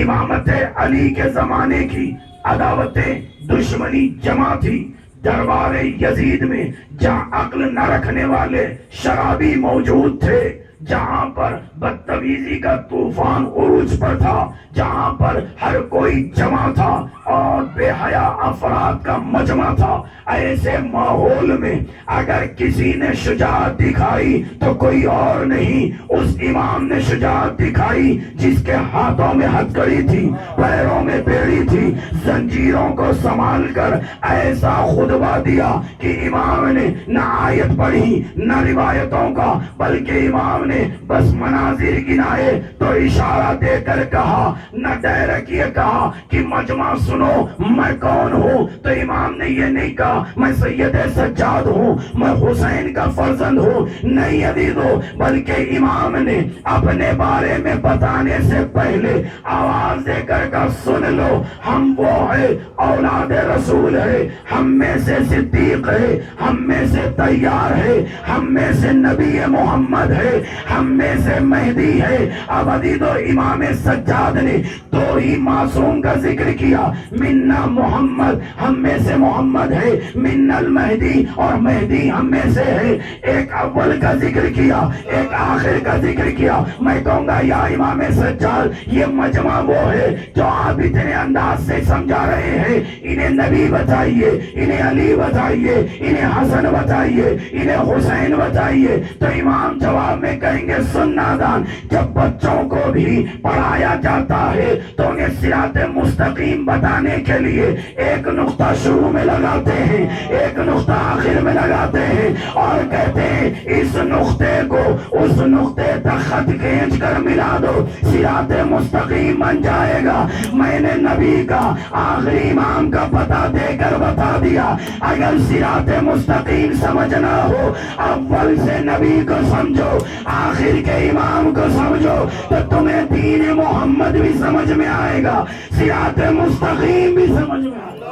امامت علی کے زمانے کی عداوتیں دشمنی جمع تھی، دربار یزید میں جہاں عقل نہ رکھنے والے شرابی موجود تھے، جہاں پر بدتمیزی کا طوفان عروج پر تھا، جہاں پر ہر کوئی جمع تھا اور بے حیا افراد کا مجمع تھا، ایسے ماحول میں اگر کسی نے شجاعت دکھائی تو کوئی اور نہیں، اس امام نے شجاعت دکھائی جس کے ہاتھوں میں ہتھکڑی تھی، پیروں میں بیڑی تھی، زنجیروں کو سنبھال کر ایسا خطبہ دیا کہ امام نے نہ آیت پڑھی نہ روایتوں کا، بلکہ امام نے بس مناظر گنائے تو اشارہ دے کر کہا، نہ ڈائریکٹ یہ کہا کہ مجمع سنو میں کون ہوں. تو امام نے یہ نہیں کہا میں سید سجاد ہوں، میں حسین کا فرزند ہوں. نہیں عزیزو، بلکہ امام نے اپنے بارے میں بتانے سے پہلے آواز دے کر کہا سن لو، ہم وہ ہے اولاد رسول ہے، ہم میں سے صدیق ہے، ہم میں سے تیار ہے، ہم میں سے نبی محمد ہے، ہم میں سے مہدی ہے. اب عزیزو امام سجاد نے دو ہی معصوم کا ذکر کیا، منا محمد، ہم میں سے محمد ہے، من المہدی، اور مہدی ہم میں سے ہے. ایک اول کا ذکر کیا، ایک آخر کا ذکر کیا. میں کہوں گا یا امام سجاد، یہ مجمع وہ ہے جو آپ اتنے انداز سے سمجھا رہے ہیں. انہیں نبی بتائیے، انہیں علی بتائیے، انہیں حسن بتائیے، انہیں حسین بتائیے. تو امام جواب میں کہیں گے سن نادان، جب بچوں کو بھی پڑھایا جاتا ہے تو انہیں صراط مستقیم بتانے کے لیے ایک نقطہ شروع میں لگاتے ہیں، ایک نقطہ آخر میں لگاتے ہیں، اور کہتے ہیں اس نقطے کو اس نقطے تک خط کھینچ کر ملا دو، صراط مستقیم بن جائے گا. میں نے نبی کا آخری امام کا پتہ دے کر بتا دیا. اگر صراط مستقیم سمجھنا ہو، اول سے نبی کو سمجھو، آخر کے امام کو سمجھو، تو تمہیں دین محمد بھی سمجھ میں آئے گا، صراط مستقیم بھی سمجھ میں آئے گا.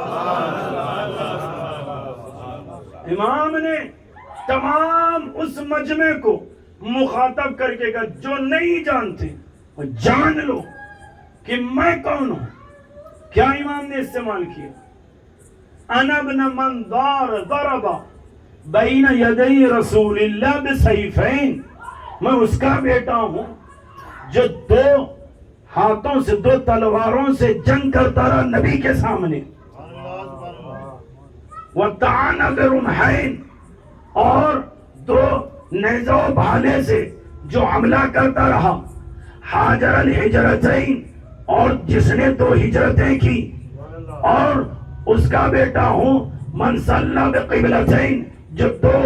امام نے تمام اس مجمع کو مخاطب کر کے کہا جو نہیں جانتے وہ جان لو کہ میں کون ہوں. کیا امام نے استعمال کیا؟ انا ابن من ضرب بین یدی رسول اللہ بسیفین، میں اس کا بیٹا ہوں جو دو ہاتھوں سے، دو تلواروں سے جنگ کرتا رہا نبی کے سامنے. وَطَعَنَ بِرُمْحَيْن، اور دو نیزہ و بھالے سے جو حملہ کرتا رہا. حاجر الحجرتین، اور جس نے دو ہجرتیں کی. اور اس کا بیٹا ہوں من صلی بقبلتین، جو دو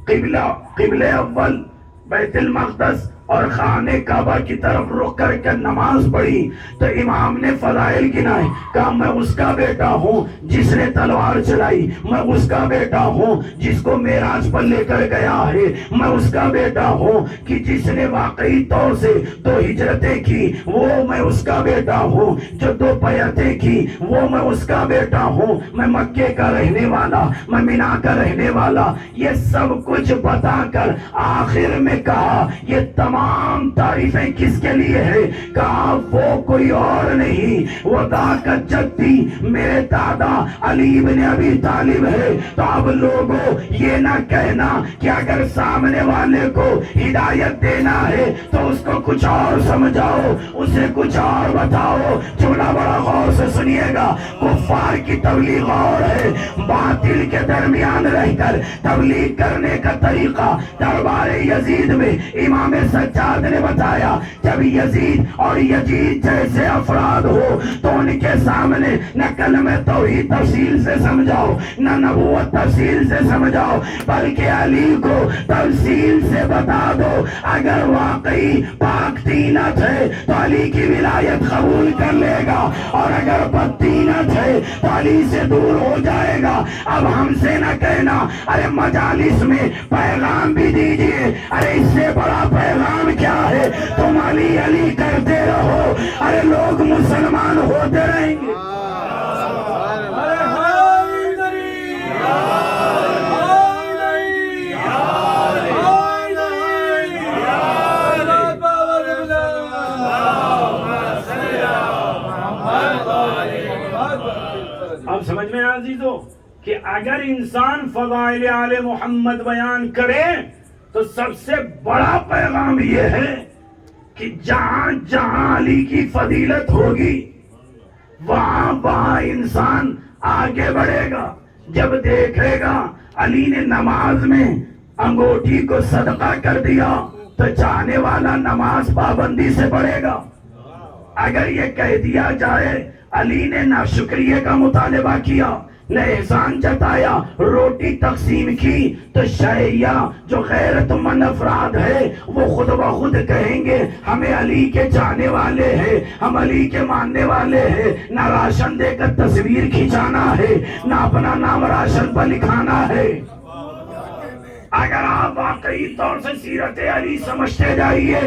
قبلہ اول بیت المقدس اور خانہ کعبہ کی طرف رخ کر کے نماز پڑھی. تو امام نے فضائل گنائے، کہا میں اس کا بیٹا ہوں جس نے تلوار چلائی، میں اس کا بیٹا ہوں جس کو معراج پر لے کر گیا ہے، میں اس کا بیٹا ہوں کہ جس نے واقعی طور سے دو ہجرتیں کی، وہ میں اس کا بیٹا ہوں. جو دو بیعتیں کی وہ میں اس کا بیٹا ہوں. میں مکے کا رہنے والا، میں مینا کا رہنے والا. یہ سب کچھ بتا کر آخر میں کہا یہ تمام تعریفیں کس کے لیے ہے؟ کہا وہ کوئی اور نہیں، وہ کا جدی میرے دادا علی بن ابی طالب ہے. تو اب لوگوں یہ نہ کہنا کہ اگر سامنے والے کو ہدایت دینا ہے تو اس کو کچھ اور سمجھاؤ، اسے کچھ اور بتاؤ. چھوڑا بڑا غور سے سنیے گا، کفار کی تبلیغ اور ہے، باطل کے درمیان رہ کر تبلیغ کرنے کا طریقہ دربار یزید میں امام سجاد نے بتایا. جب یزید اور یزید جیسے افراد ہو تو ان کے سامنے نہ کلمہ توحید تفصیل سے سمجھاؤ، نہ نبوت تفصیل سے سمجھاؤ، بلکہ علی کو تفصیل سے بتا دو. اگر واقعی پاک دینت ہے تو علی کی ولایت قبول کر لے گا، اور اگر بد دینت ہے تو علی سے دور ہو جائے گا. اب ہم سے نہ کہنا ارے مجالس میں پیغام بھی دیجئے، ارے اس سے بڑا پیغام کیا ہے؟ تم علی علی کرتے رہو، ارے لوگ مسلمان ہوتے رہیں گے. اب سمجھ میں عزیزو کہ اگر انسان فضائل آل محمد بیان کرے تو سب سے بڑا پیغام یہ ہے کہ جہاں جہاں علی کی فضیلت ہوگی وہاں وہاں انسان آگے بڑھے گا. جب دیکھے گا علی نے نماز میں انگوٹھی کو صدقہ کر دیا تو چاہنے والا نماز پابندی سے پڑھے گا. اگر یہ کہہ دیا جائے علی نے ناشکریے کا مطالبہ کیا، نے احسان جتایا، روٹی تقسیم کی، تو شیعہ جو غیرت مند افراد ہے وہ خود بخود کہیں گے ہمیں علی کے جانے والے ہیں، ہم علی کے ماننے والے ہیں، نہ راشن دے کر تصویر کھینچانا ہے، نہ اپنا نام راشن پر لکھانا ہے۔ اگر آپ واقعی طور سے سیرت علی سمجھتے جائیے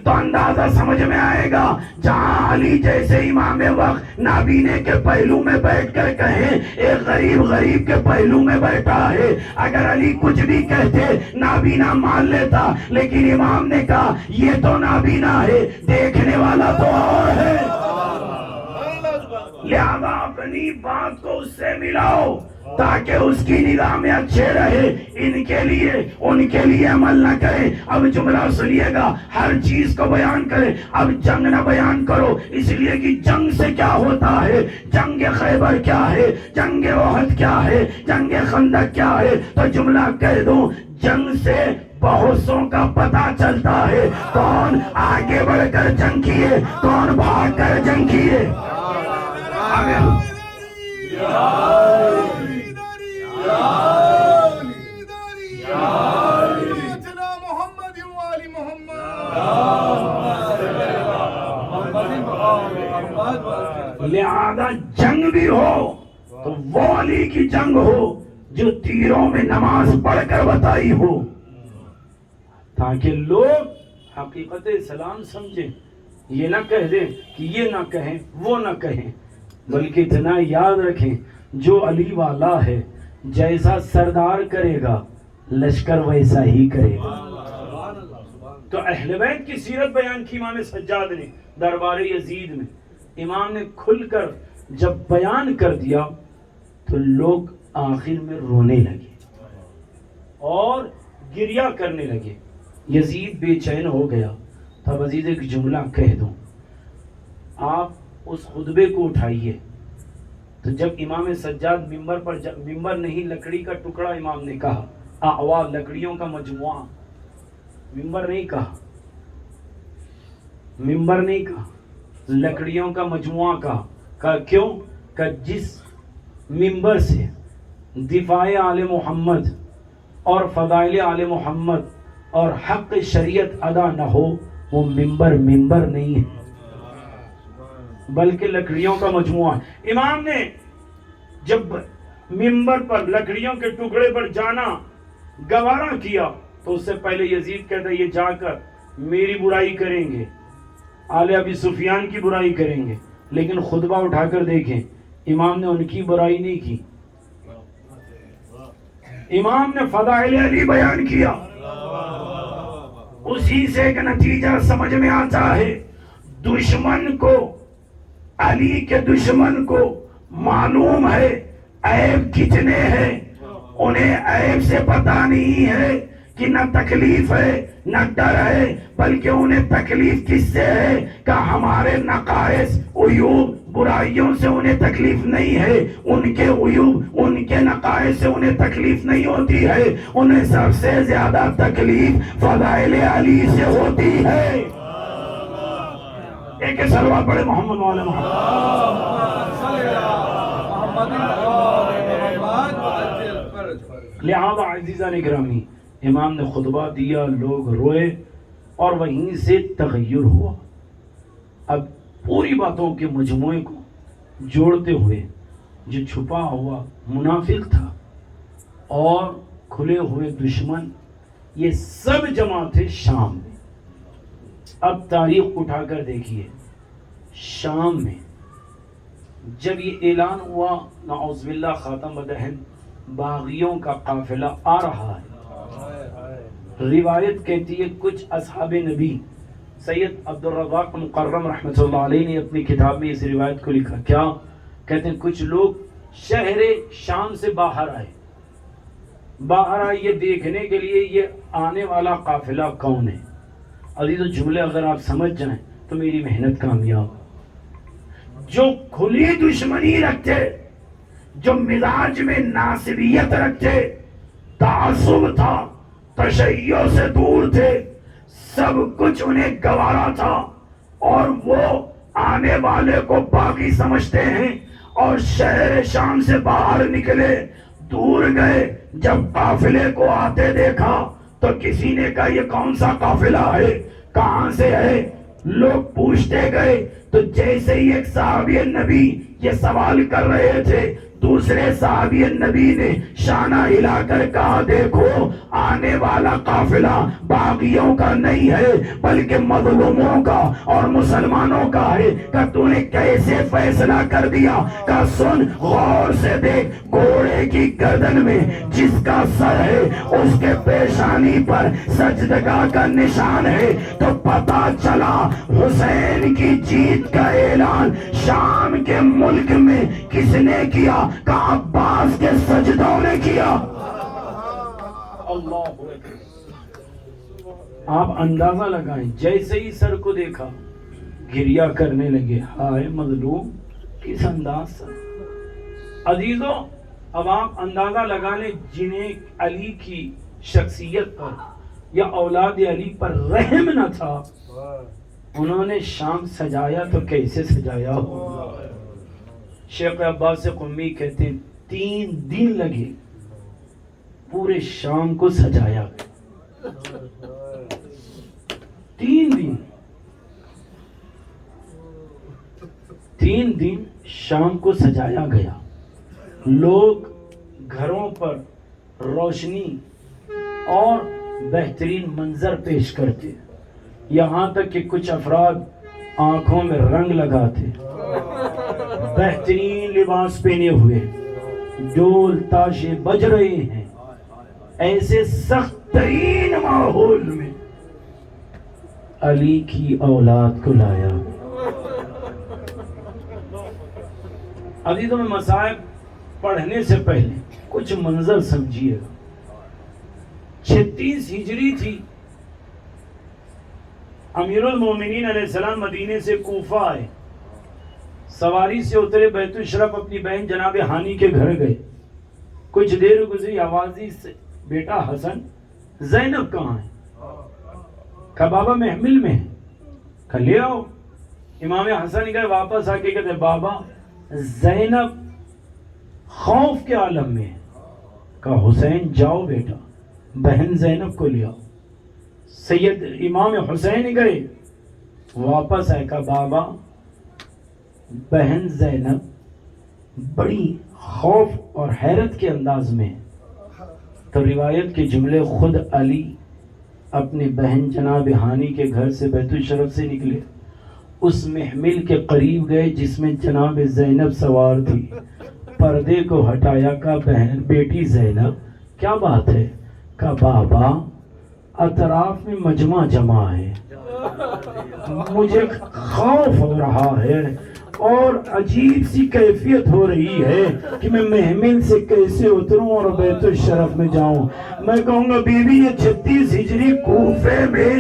تو اندازہ سمجھ میں آئے گا، جہاں علی جیسے امام وقت نابینے کے پہلو میں بیٹھ کر کہیں ایک غریب کے پہلو میں بیٹھا ہے، اگر علی کچھ بھی کہتے نابینا مان لیتا، لیکن امام نے کہا یہ تو نابینا ہے، دیکھنے والا تو اور ہے، لہذا اپنی بات کو اس سے ملاؤ تاکہ اس کی نگاہ میں اچھے رہے، ان کے لیے عمل نہ کریں۔ اب جملہ سنیے گا، ہر چیز کو بیان کریں، اب جنگ نہ بیان کرو، اس لیے کہ جنگ سے کیا ہوتا ہے، جنگ خیبر کیا ہے، جنگ احد کیا ہے، جنگ خندق کیا ہے، تو جملہ کہہ دوں، جنگ سے بہتوں کا پتہ چلتا ہے کون آگے بڑھ کر جنگ کیے، کون بھاگ کر جنگ کیے۔ لہذا جنگ بھی ہو تو وہ علی کی جنگ ہو جو تیروں میں نماز پڑھ کر بتائی ہو، تاکہ لوگ حقیقت اسلام سمجھیں، یہ نہ کہہ دیں کہ یہ نہ کہیں وہ نہ کہیں، بلکہ اتنا یاد رکھیں جو علی والا ہے جیسا سردار کرے گا لشکر ویسا ہی کرے گا۔ تو اہل بیت کی سیرت بیان کی امام سجاد نے دربار یزید میں، امام نے کھل کر جب بیان کر دیا تو لوگ آخر میں رونے لگے اور گریہ کرنے لگے، یزید بے چین ہو گیا۔ تب عزیز ایک جملہ کہہ دوں، آپ اس خطبے کو اٹھائیے تو جب امام سجاد ممبر نہیں لکڑی کا ٹکڑا امام نے کہا، اعوا لکڑیوں کا مجموعہ، ممبر نہیں کہا، ممبر نہیں کہا، لکڑیوں کا مجموعہ کہا، کیوں کہ جس ممبر سے دفاع آل محمد اور فضائل آل محمد اور حق شریعت ادا نہ ہو وہ ممبر نہیں ہے بلکہ لکڑیوں کا مجموعہ۔ امام نے جب ممبر پر لکڑیوں کے ٹکڑے پر جانا گوارا کیا تو اس سے پہلے یزید کہتا یہ جا کر میری برائی کریں گے، آل ابی سفیان کی برائی کریں گے، لیکن خطبہ اٹھا کر دیکھیں امام نے ان کی برائی نہیں کی، امام نے فضائل علی بیان کیا۔ اسی سے ایک نتیجہ سمجھ میں آتا ہے، دشمن کو، علی کے دشمن کو معلوم ہے عیب کتنے ہیں، انہیں عیب سے پتہ نہیں ہے کہ نہ تکلیف ہے نہ ڈر ہے، بلکہ انہیں تکلیف کس سے ہے کہ ہمارے نقائص عیوب برائیوں سے انہیں تکلیف نہیں ہے، ان کے عیوب ان کے نقائص سے انہیں تکلیف نہیں ہوتی ہے، انہیں سب سے زیادہ تکلیف فضائل علی سے ہوتی ہے۔ ایک سلوات پڑھے محمد والے لہذا عزیزان گرامی، امام نے خطبہ دیا، لوگ روئے اور وہیں سے تغیر ہوا۔ اب پوری باتوں کے مجموعے کو جوڑتے ہوئے جو چھپا ہوا منافق تھا اور کھلے ہوئے دشمن، یہ سب جمع تھے شام میں۔ اب تاریخ اٹھا کر دیکھیے، شام میں جب یہ اعلان ہوا نعوذ باللہ خاتم بدہن باغیوں کا قافلہ آ رہا ہے، روایت کہتی ہے کچھ اصحاب نبی، سید عبدالرزاق مقرم رحمۃ اللہ علیہ نے اپنی کتاب میں اس روایت کو لکھا، کیا کہتے ہیں، کچھ لوگ شہر شام سے باہر آئے یہ دیکھنے کے لیے یہ آنے والا قافلہ کون ہے۔ عزیزو جملے اگر آپ سمجھ جائیں تو میری محنت کامیاب۔ جو کھلی دشمنی رکھتے، جو مزاج میں ناصبیت رکھتے، تعصب تھا، تشیع سے دور تھے، سب کچھ انہیں گوارا تھا، اور وہ آنے والے کو باغی سمجھتے ہیں اور شہر شام سے باہر نکلے، دور گئے، جب قافلے کو آتے دیکھا تو کسی نے کہا یہ کون سا قافلہ ہے، کہاں سے ہے؟ لوگ پوچھتے گئے تو جیسے ہی ایک صحابی نبی یہ سوال کر رہے تھے، دوسرے صحابی نبی نے شانہ ہلا کر کہا دیکھو آنے والا قافلہ باغیوں کا نہیں ہے بلکہ مظلوموں کا اور مسلمانوں کا ہے۔ کہ تو نے کیسے فیصلہ کر دیا؟ کہ سن غور سے دیکھ، گھوڑے کی گردن میں جس کا سر ہے اس کے پیشانی پر سجدگاہ کا نشان ہے، تو پتا چلا حسین کی جیت کا اعلان شام کے ملک میں کس نے کیا؟ کہ عباس کے سجدوں نے کیا۔ اللہ آپ اندازہ لگائیں، جیسے ہی سر کو دیکھا گریہ کرنے لگے، ہائے مظلوم، کس انداز سے۔ عزیزوں اب آپ اندازہ لگا لیں جنہیں علی کی شخصیت پر یا اولاد علی پر رحم نہ تھا، انہوں نے شام سجایا تو کیسے سجایا ہو۔ شیخ عباس قمی کہتے ہیں 3 دن لگے پورے شام کو سجایا، 3 دن شام کو سجایا گیا۔ لوگ گھروں پر روشنی اور بہترین منظر پیش کرتے، یہاں تک کہ کچھ افراد آنکھوں میں رنگ لگاتے، بہترین لباس پہنے ہوئے، ڈول تاشے بج رہے ہیں۔ ایسے سخت ترین ماحول میں علی کی اولاد کو لایا۔ عزیزوں میں مصائب پڑھنے سے پہلے کچھ منظر سمجھیے گا۔ 36 ہجری تھی، امیر المومنین علیہ السلام مدینے سے کوفہ آئے، سواری سے اترے، بیت الشرف اپنی بہن جناب ہانی کے گھر گئے۔ کچھ دیر گزری، آوازی سے بیٹا حسن، زینب کہاں ہے؟ کہا بابا محمل میں ہے۔ کہا لے آؤ۔ امام حسن گئے، واپس آ کے کہتے بابا زینب خوف کے عالم میں ہے۔ کہا حسین جاؤ بیٹا، بہن زینب کو لے آؤ۔ سید امام حسین گئے، واپس آئے، کہا بابا بہن زینب بڑی خوف اور حیرت کے انداز میں، تو روایت کے جملے خود علی اپنی بہن جناب ہانی کے گھر سے بیت الشرف سے نکلے، اس محمل کے قریب گئے جس میں جناب زینب سوار تھی، پردے کو ہٹایا، کہا بہن بیٹی زینب کیا بات ہے؟ کہا بابا اطراف میں مجمع جمع ہے، مجھے خوف ہو رہا ہے اور عجیب سی کیفیت ہو رہی ہے کہ میں محمل سے کیسے اتروں اور بیت الشرف میں جاؤں۔ میں کہوں گا بی بی یہ 36 ہجری کوفے میں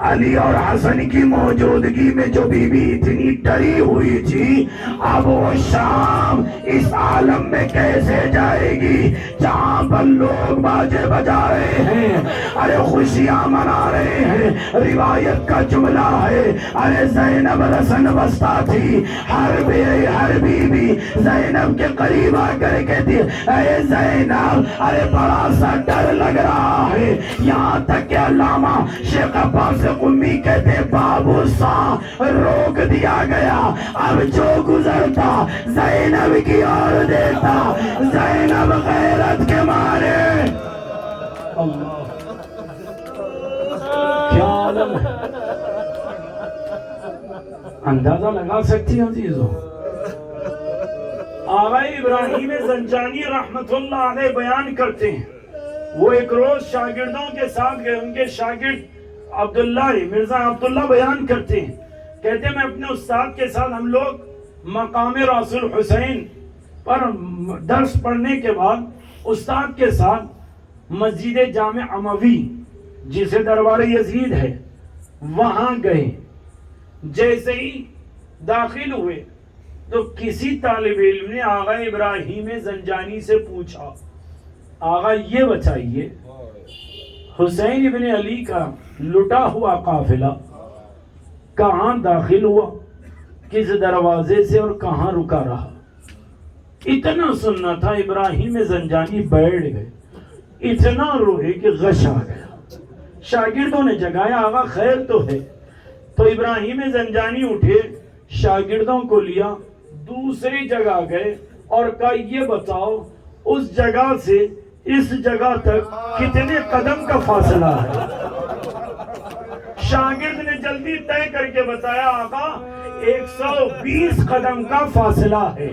علی اور حسن کی موجودگی میں جو بی بی اتنی ڈری ہوئی تھی، اب وہ شام اس عالم میں کیسے جائے گی جہاں پر لوگ باجے بجا رہے ہیں، ارے خوشیاں منا رہے ہیں۔ روایت کا جملہ ہے ارے زینب رسن بستہ تھی، ہر بی بی زینب کے قریب آ کر کہتی اے زینب ارے بڑا سا ڈر لگ رہا ہے، یہاں تک کہ علامہ شیخ عباس قمی کہتے بابو سا روک دیا گیا، اب جو گزرتا زینب کی اور دیتا، زینب غیرت کے مارے۔ اللہ کیا عالم ہے، اندازہ لگا سکتی ہیں عزیزوں۔ آقا ابراہیم زنجانی رحمت اللہ علیہ بیان کرتے ہیں، وہ ایک روز شاگردوں کے ساتھ گئے، ان کے شاگرد عبداللہ مرزا عبداللہ بیان کرتے ہیں، کہتے ہیں میں اپنے استاد کے ساتھ، ہم لوگ مقام رسول حسین پر درس پڑھنے کے بعد استاد کے ساتھ مسجد جامع اموی جسے دربار یزید ہے وہاں گئے۔ جیسے ہی داخل ہوئے تو کسی طالب علم نے آقا ابراہیم زنجانی سے پوچھا آقا یہ بتائیے حسین ابن علی کا لٹا ہوا قافلہ کہاں داخل ہوا، کس دروازے سے اور کہاں رکا رہا؟ اتنا سننا تھا ابراہیم زنجانی بیٹھ گئے، اتنا روئے کہ غش آ گیا۔ شاگردوں نے جگایا، آقا خیر تو ہے؟ تو ابراہیم زنجانی اٹھے، شاگردوں کو لیا، دوسری جگہ گئے اور کہا یہ بتاؤ اس جگہ سے اس جگہ تک کتنے قدم کا فاصلہ ہے؟ شاگرد نے جلدی طے کر کے بتایا، آقا 120 قدم کا فاصلہ ہے۔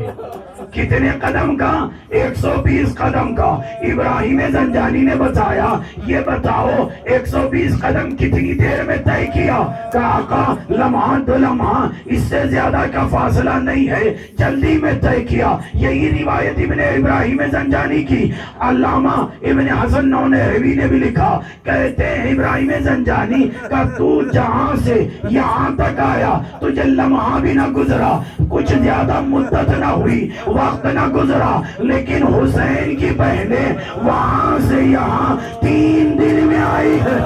کتنے قدم کا؟ 120 قدم کا۔ ابراہیم زنجانی نے بتایا، یہ بتاؤ 120 قدم کتنی دیر میں طے کیا؟ کہا آقا لمحہ دو لمحہ، اس سے زیادہ کا فاصلہ نہیں ہے، جلدی میں طے کیا۔ یہی روایت ابن ابراہیم زنجانی کی علامہ ابن حسن نونہوی نے بھی لکھا، کہتے ہیں ابراہیم زنجانی کا تو جہاں سے یہاں تک آیا تجھے لمحہ بھی نہ گزرا، کچھ زیادہ مدت نہ ہوئی، وقت نہ گزرا، لیکن حسین کی بہنیں وہاں سے یہاں 3 دن میں آئی ہے۔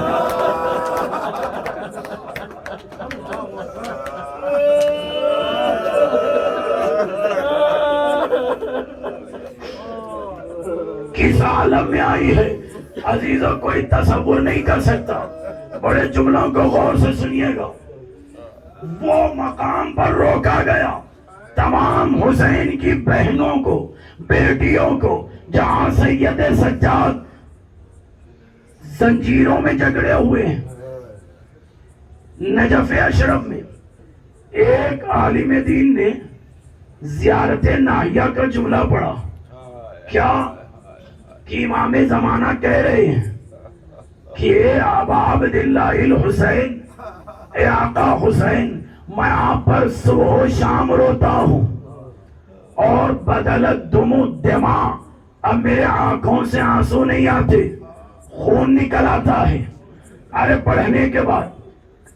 کس عالم میں آئی ہے عزیزوں، کوئی تصور نہیں کر سکتا۔ بڑے جملوں کو غور سے سنیے گا۔ وہ مقام پر روکا گیا تمام حسین کی بہنوں کو، بیٹیوں کو، جہاں سید سجاد زنجیروں میں جگڑے ہوئے ہیں۔ نجف اشرف میں ایک عالم دین نے زیارت ناہیہ کا جملہ پڑھا، کیا کہ امام زمانہ کہہ رہے ہیں کہ اے ابا عبداللہ الحسین، اے آقا حسین، میں آپ پر صبح و شام روتا ہوں اور بدلت دمو دماء، اب میرے آنکھوں سے آنسو نہیں آتے، خون نکل آتا ہے۔ ارے پڑھنے کے بعد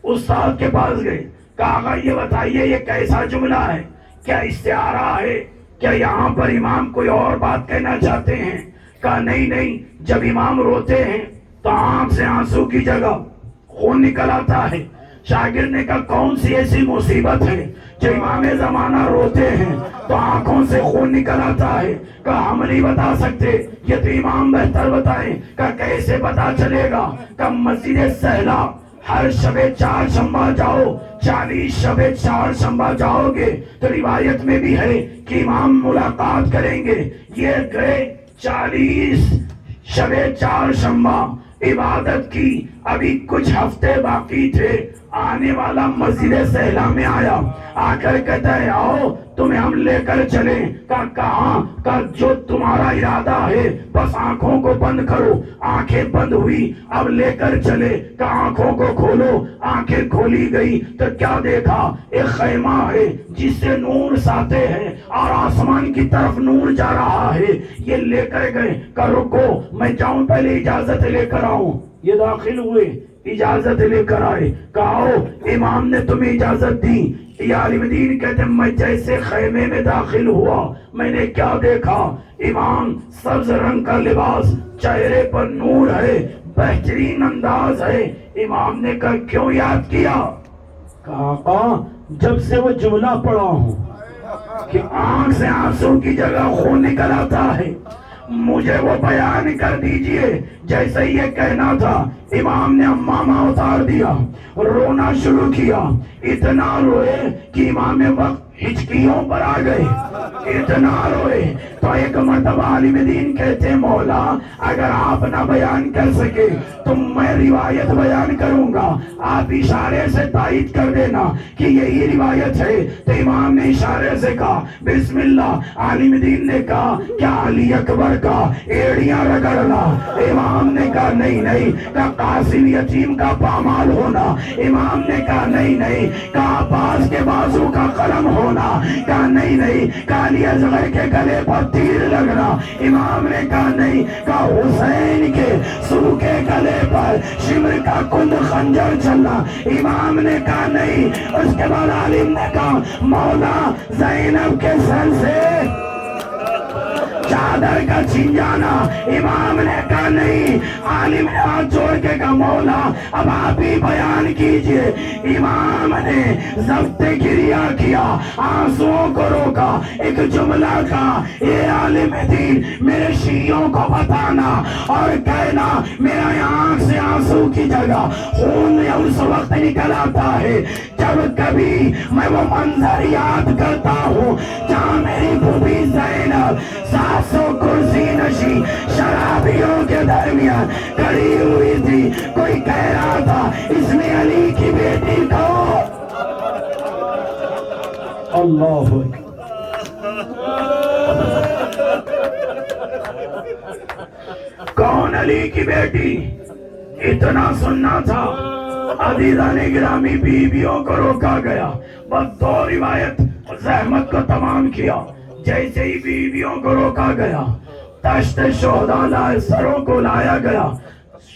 استاد کے پاس گئے، کہا آقا یہ بتائیے یہ کیسا جملہ ہے؟ کیا استعارہ ہے؟ کیا یہاں پر امام کوئی اور بات کہنا چاہتے ہیں؟ کہا نہیں نہیں، جب امام روتے ہیں تو آنکھ سے آنسو کی جگہ خون نکل آتا ہے۔ شاگرد نے کہا کون سی ایسی مصیبت ہے جو امام زمانہ روتے ہیں تو آنکھوں سے خون نکل آتا ہے؟ کہا ہم نہیں بتا سکتے، یہ تو امام بہتر بتائیں۔ کہا کیسے پتا چلے گا؟ کہا مسجد سہلا ہر شب 4 شنبہ جاؤ، 40 شب 4 شنبہ جاؤ گے تو روایت میں بھی ہے کہ امام ملاقات کریں گے۔ یہ گئے 40 شب 4 شنبہ عبادت کی، ابھی کچھ ہفتے باقی تھے، آنے والا مسجد سہلا میں آیا، آ کر کہتا ہے آؤ تمہیں ہم لے کر چلیں۔ کہا کہاں؟ کہا جو تمہارا ارادہ ہے بس آنکھوں کو بند کرو۔ آنکھیں بند ہوئی، اب لے کر چلے۔ کہا آنکھوں کو کھولو، آنکھیں کھولی گئی تو کیا دیکھا؟ ایک خیمہ ہے جس سے نور ساتے ہیں اور آسمان کی طرف نور جا رہا ہے۔ یہ لے کر گئے، کہا رکو میں جاؤں پہلے اجازت لے کر آؤں۔ یہ داخل ہوئے، اجازت لے کر آئے، کہا امام نے تمہیں اجازت دی۔ یہ عالم دین کہتے ہیں میں جیسے خیمے میں داخل ہوا میں نے کیا دیکھا؟ امام سبز رنگ کا لباس، چہرے پر نور ہے، بہترین انداز ہے۔ امام نے کہا کیوں یاد کیا؟ کہا آقا جب سے وہ جملہ پڑھا ہوں کہ آنکھ سے آنسو کی جگہ خون نکل آتا ہے، مجھے وہ بیان کر دیجئے۔ جیسے یہ کہنا تھا امام نے امامہ اتار دیا، رونا شروع کیا، اتنا روئے کہ امام وقت ہچکیوں پر آ گئے، اتنا روئے تو ایک مرتبہ عالم دین کہتے مولا اگر آپ نہ بیان کر سکے تو میں روایت بیان کروں گا، آپ اشارے سے تائید کر دینا کہ یہی روایت ہے۔ تو امام نے اشارے سے کہا بسم اللہ۔ عالم دین نے کہا کیا علی اکبر کا ایڑیاں رگڑنا؟ امام نے کہا نہیں نہیں۔ کہا قاسم یتیم کا پامال ہونا؟ امام نے کہا نہیں نہیں۔ کہا عباس کے بازو کا قلم ہونا؟ کہا نہیں نہیں۔ کہا علی اصغر کے گلے پر تیر لگنا؟ امام نے کہا نہیں۔ کہا حسین کے سر کے گلے پر شمر کا کند خنجر چلنا؟ امام نے کہا نہیں۔ اس کے بعد عالم نے کہا مولا زینب کے سر سے چادر کا چھن جانا. امام نے کہا نہیں. عالم نے ہاتھ جوڑ کے کہا مولا اب آپ ہی بیان کیجئے. امام نے ضبط گریہ کیا, آنسوؤں کو روکا, ایک جملہ کہا اے عالم دین میرے شیعوں کو بتانا اور کہنا میرا آنکھ سے آنسو کی جگہ خون اس وقت نکل آتا ہے جب کبھی میں وہ منظر یاد کرتا ہوں جہاں میری پھوپھی زینب 700 کرسی نشی شرابیوں کے درمیان کھڑی ہوئی تھی. کوئی کہہ رہا تھا اس میں علی کی بیٹی کو. اللہ کون علی کی بیٹی؟ اتنا سننا تھا. عزیزان گرامی بیویوں کو روکا گیا. بس 2 روایت زحمت کو تمام کیا. جیسے ہی بیویوں کو روکا گیا تشت شہداء لائے سروں کو لایا گیا.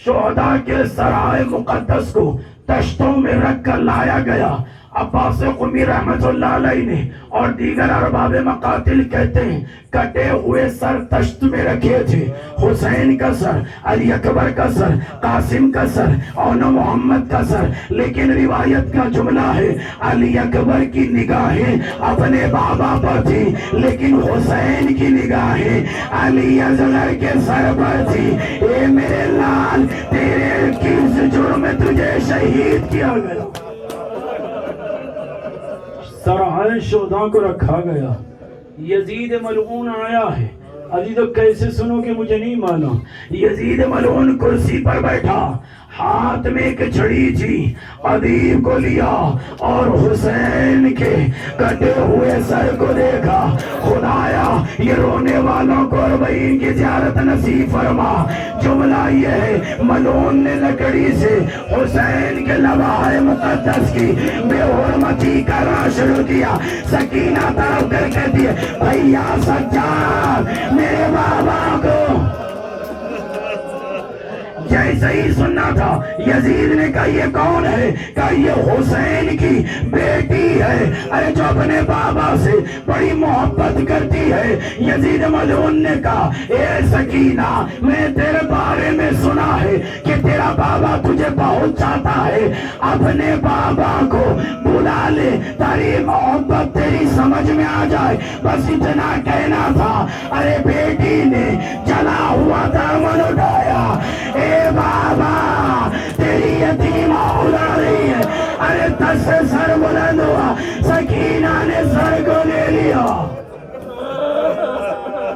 شہداء کے سرائے مقدس کو تشتوں میں رکھ کر لایا گیا. عباس قمی رحمت اللہ علیہ نے اور دیگر ارباب مقاتل کہتے ہیں کٹے ہوئے سر تشت میں رکھے تھے. حسین کا سر, علی اکبر کا سر, قاسم کا سر اور محمد کا سر. لیکن روایت کا جملہ ہے علی اکبر کی نگاہیں اپنے بابا پر تھی لیکن حسین کی نگاہیں علی اصغر کے سر پر تھی. اے میرے لال تیرے کس جرم میں تجھے شہید کیا گیا؟ سرائے شہداء کو رکھا گیا. یزید ملعون آیا ہے. علی تو کیسے سنو کہ مجھے نہیں معلوم. یزید ملعون کرسی پر بیٹھا, ہاتھ میں ایک چھڑی تھی. ادیب کو لیا اور حسین کے کٹے ہوئے سر کو دیکھا. خدایا یہ رونے والوں کو 40 کی زیارت نصیب فرما. جملہ یہ ہے ملعون نے لکڑی سے حسین کے لواح مقدس کی بے حرمتی کرنا شروع کیا. سکینہ طرف کر کہتی ہے بھیا سجاد میرے بابا کو. جیسے ہی سننا تھا یزید نے کہا یہ کون ہے؟ کہا یہ حسین کی بیٹی ہے. ارے جو اپنے بابا سے بڑی محبت کرتی ہے. یزید ملعون نے کہا اے سکینہ میں تیرے بارے میں سنا ہے کہ تیرا بابا تجھے بہت چاہتا ہے. اپنے بابا کو بلا لے تیری محبت تیری سمجھ میں آ جائے. بس اتنا کہنا تھا. ارے بیٹی نے جلا ہوا دامن اٹھایا. اے بابا تیری یتیم اڑا رہی ہے. ارے 10 سے سر بلند ہوا. سکینہ نے سر کو لے لیا.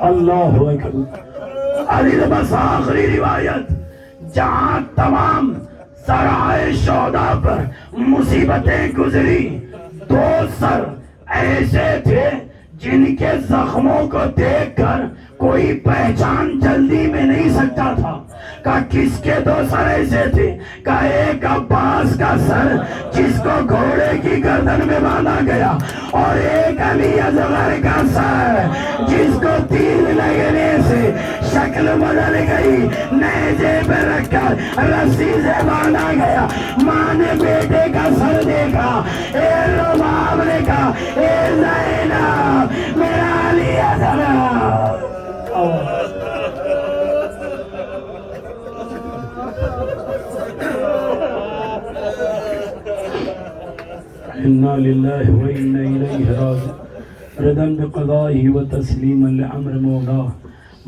اللہ اکبر. علی بس آخری روایت جہاں تمام سرائے شہداء پر مصیبتیں گزری 2 سر ایسے تھے جن کے زخموں کو دیکھ کر کوئی پہچان جلدی میں نہیں سکتا تھا. کہا کس کے 2 سر ایسے تھے؟ کہا ایک عباس کا سر جس کو گھوڑے کی گردن میں باندھا گیا اور ایک علی اصغر کا سر جس کو تیر لگنے سے شکل بدل گئی. نیزے پہ رکھ کر رسی سے باندھا گیا. ماں نے بیٹے کا سر دیکھا. اے رباب نے کہا اے زینب میرا علی اصغر. انا للہ و انا الیہ راجعون. رضا بقضائہ و تسلیما لامر مولا.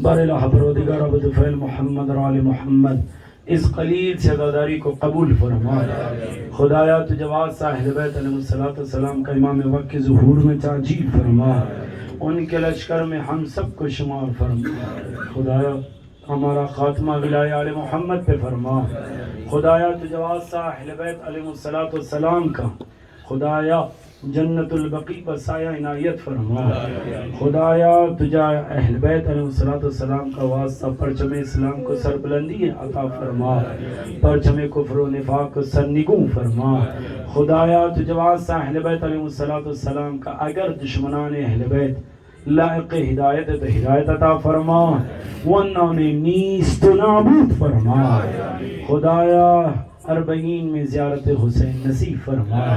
بر الہ پروردگار عبد فعل محمد اور آل محمد اس قلیل سے عزاداری کو قبول فرما. خدایا تو جواز اہل بیت علیہ السلام کا امام وقت کے ظہور میں تعجیل فرما. ان کے لشکر میں ہم سب کو شمار فرما. خدایا ہمارا خاتمہ ولایہ آل محمد پہ فرما. خدایا تو جواز اہل بیت علیہ السلام کا خدایا جنت البقیع پر سایہ عنایت فرما. خدایا تجھا اہل بیت علیہ السلام کا واسطہ پرچم اسلام کو سربلندی عطا فرما. پرچم کفر و نفاق کو سرنگوں فرما. خدایا تجھا واسطہ اہل بیت علیہ السلام کا اگر دشمنان اہل بیت لائق ہدایت تو ہدایت عطا فرما ورنہ انہیں نیست و نابود فرما. خدایا 40 میں زیارت حسین نصیب فرما،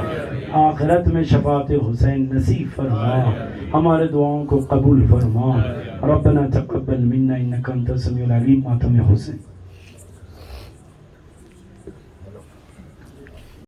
آخرت میں شفاعت حسین نصیب فرما، ہمارے دعاؤں کو قبول فرما۔ ربنا تقبل منا انک انت السمیع العلیم، ماتم حسین۔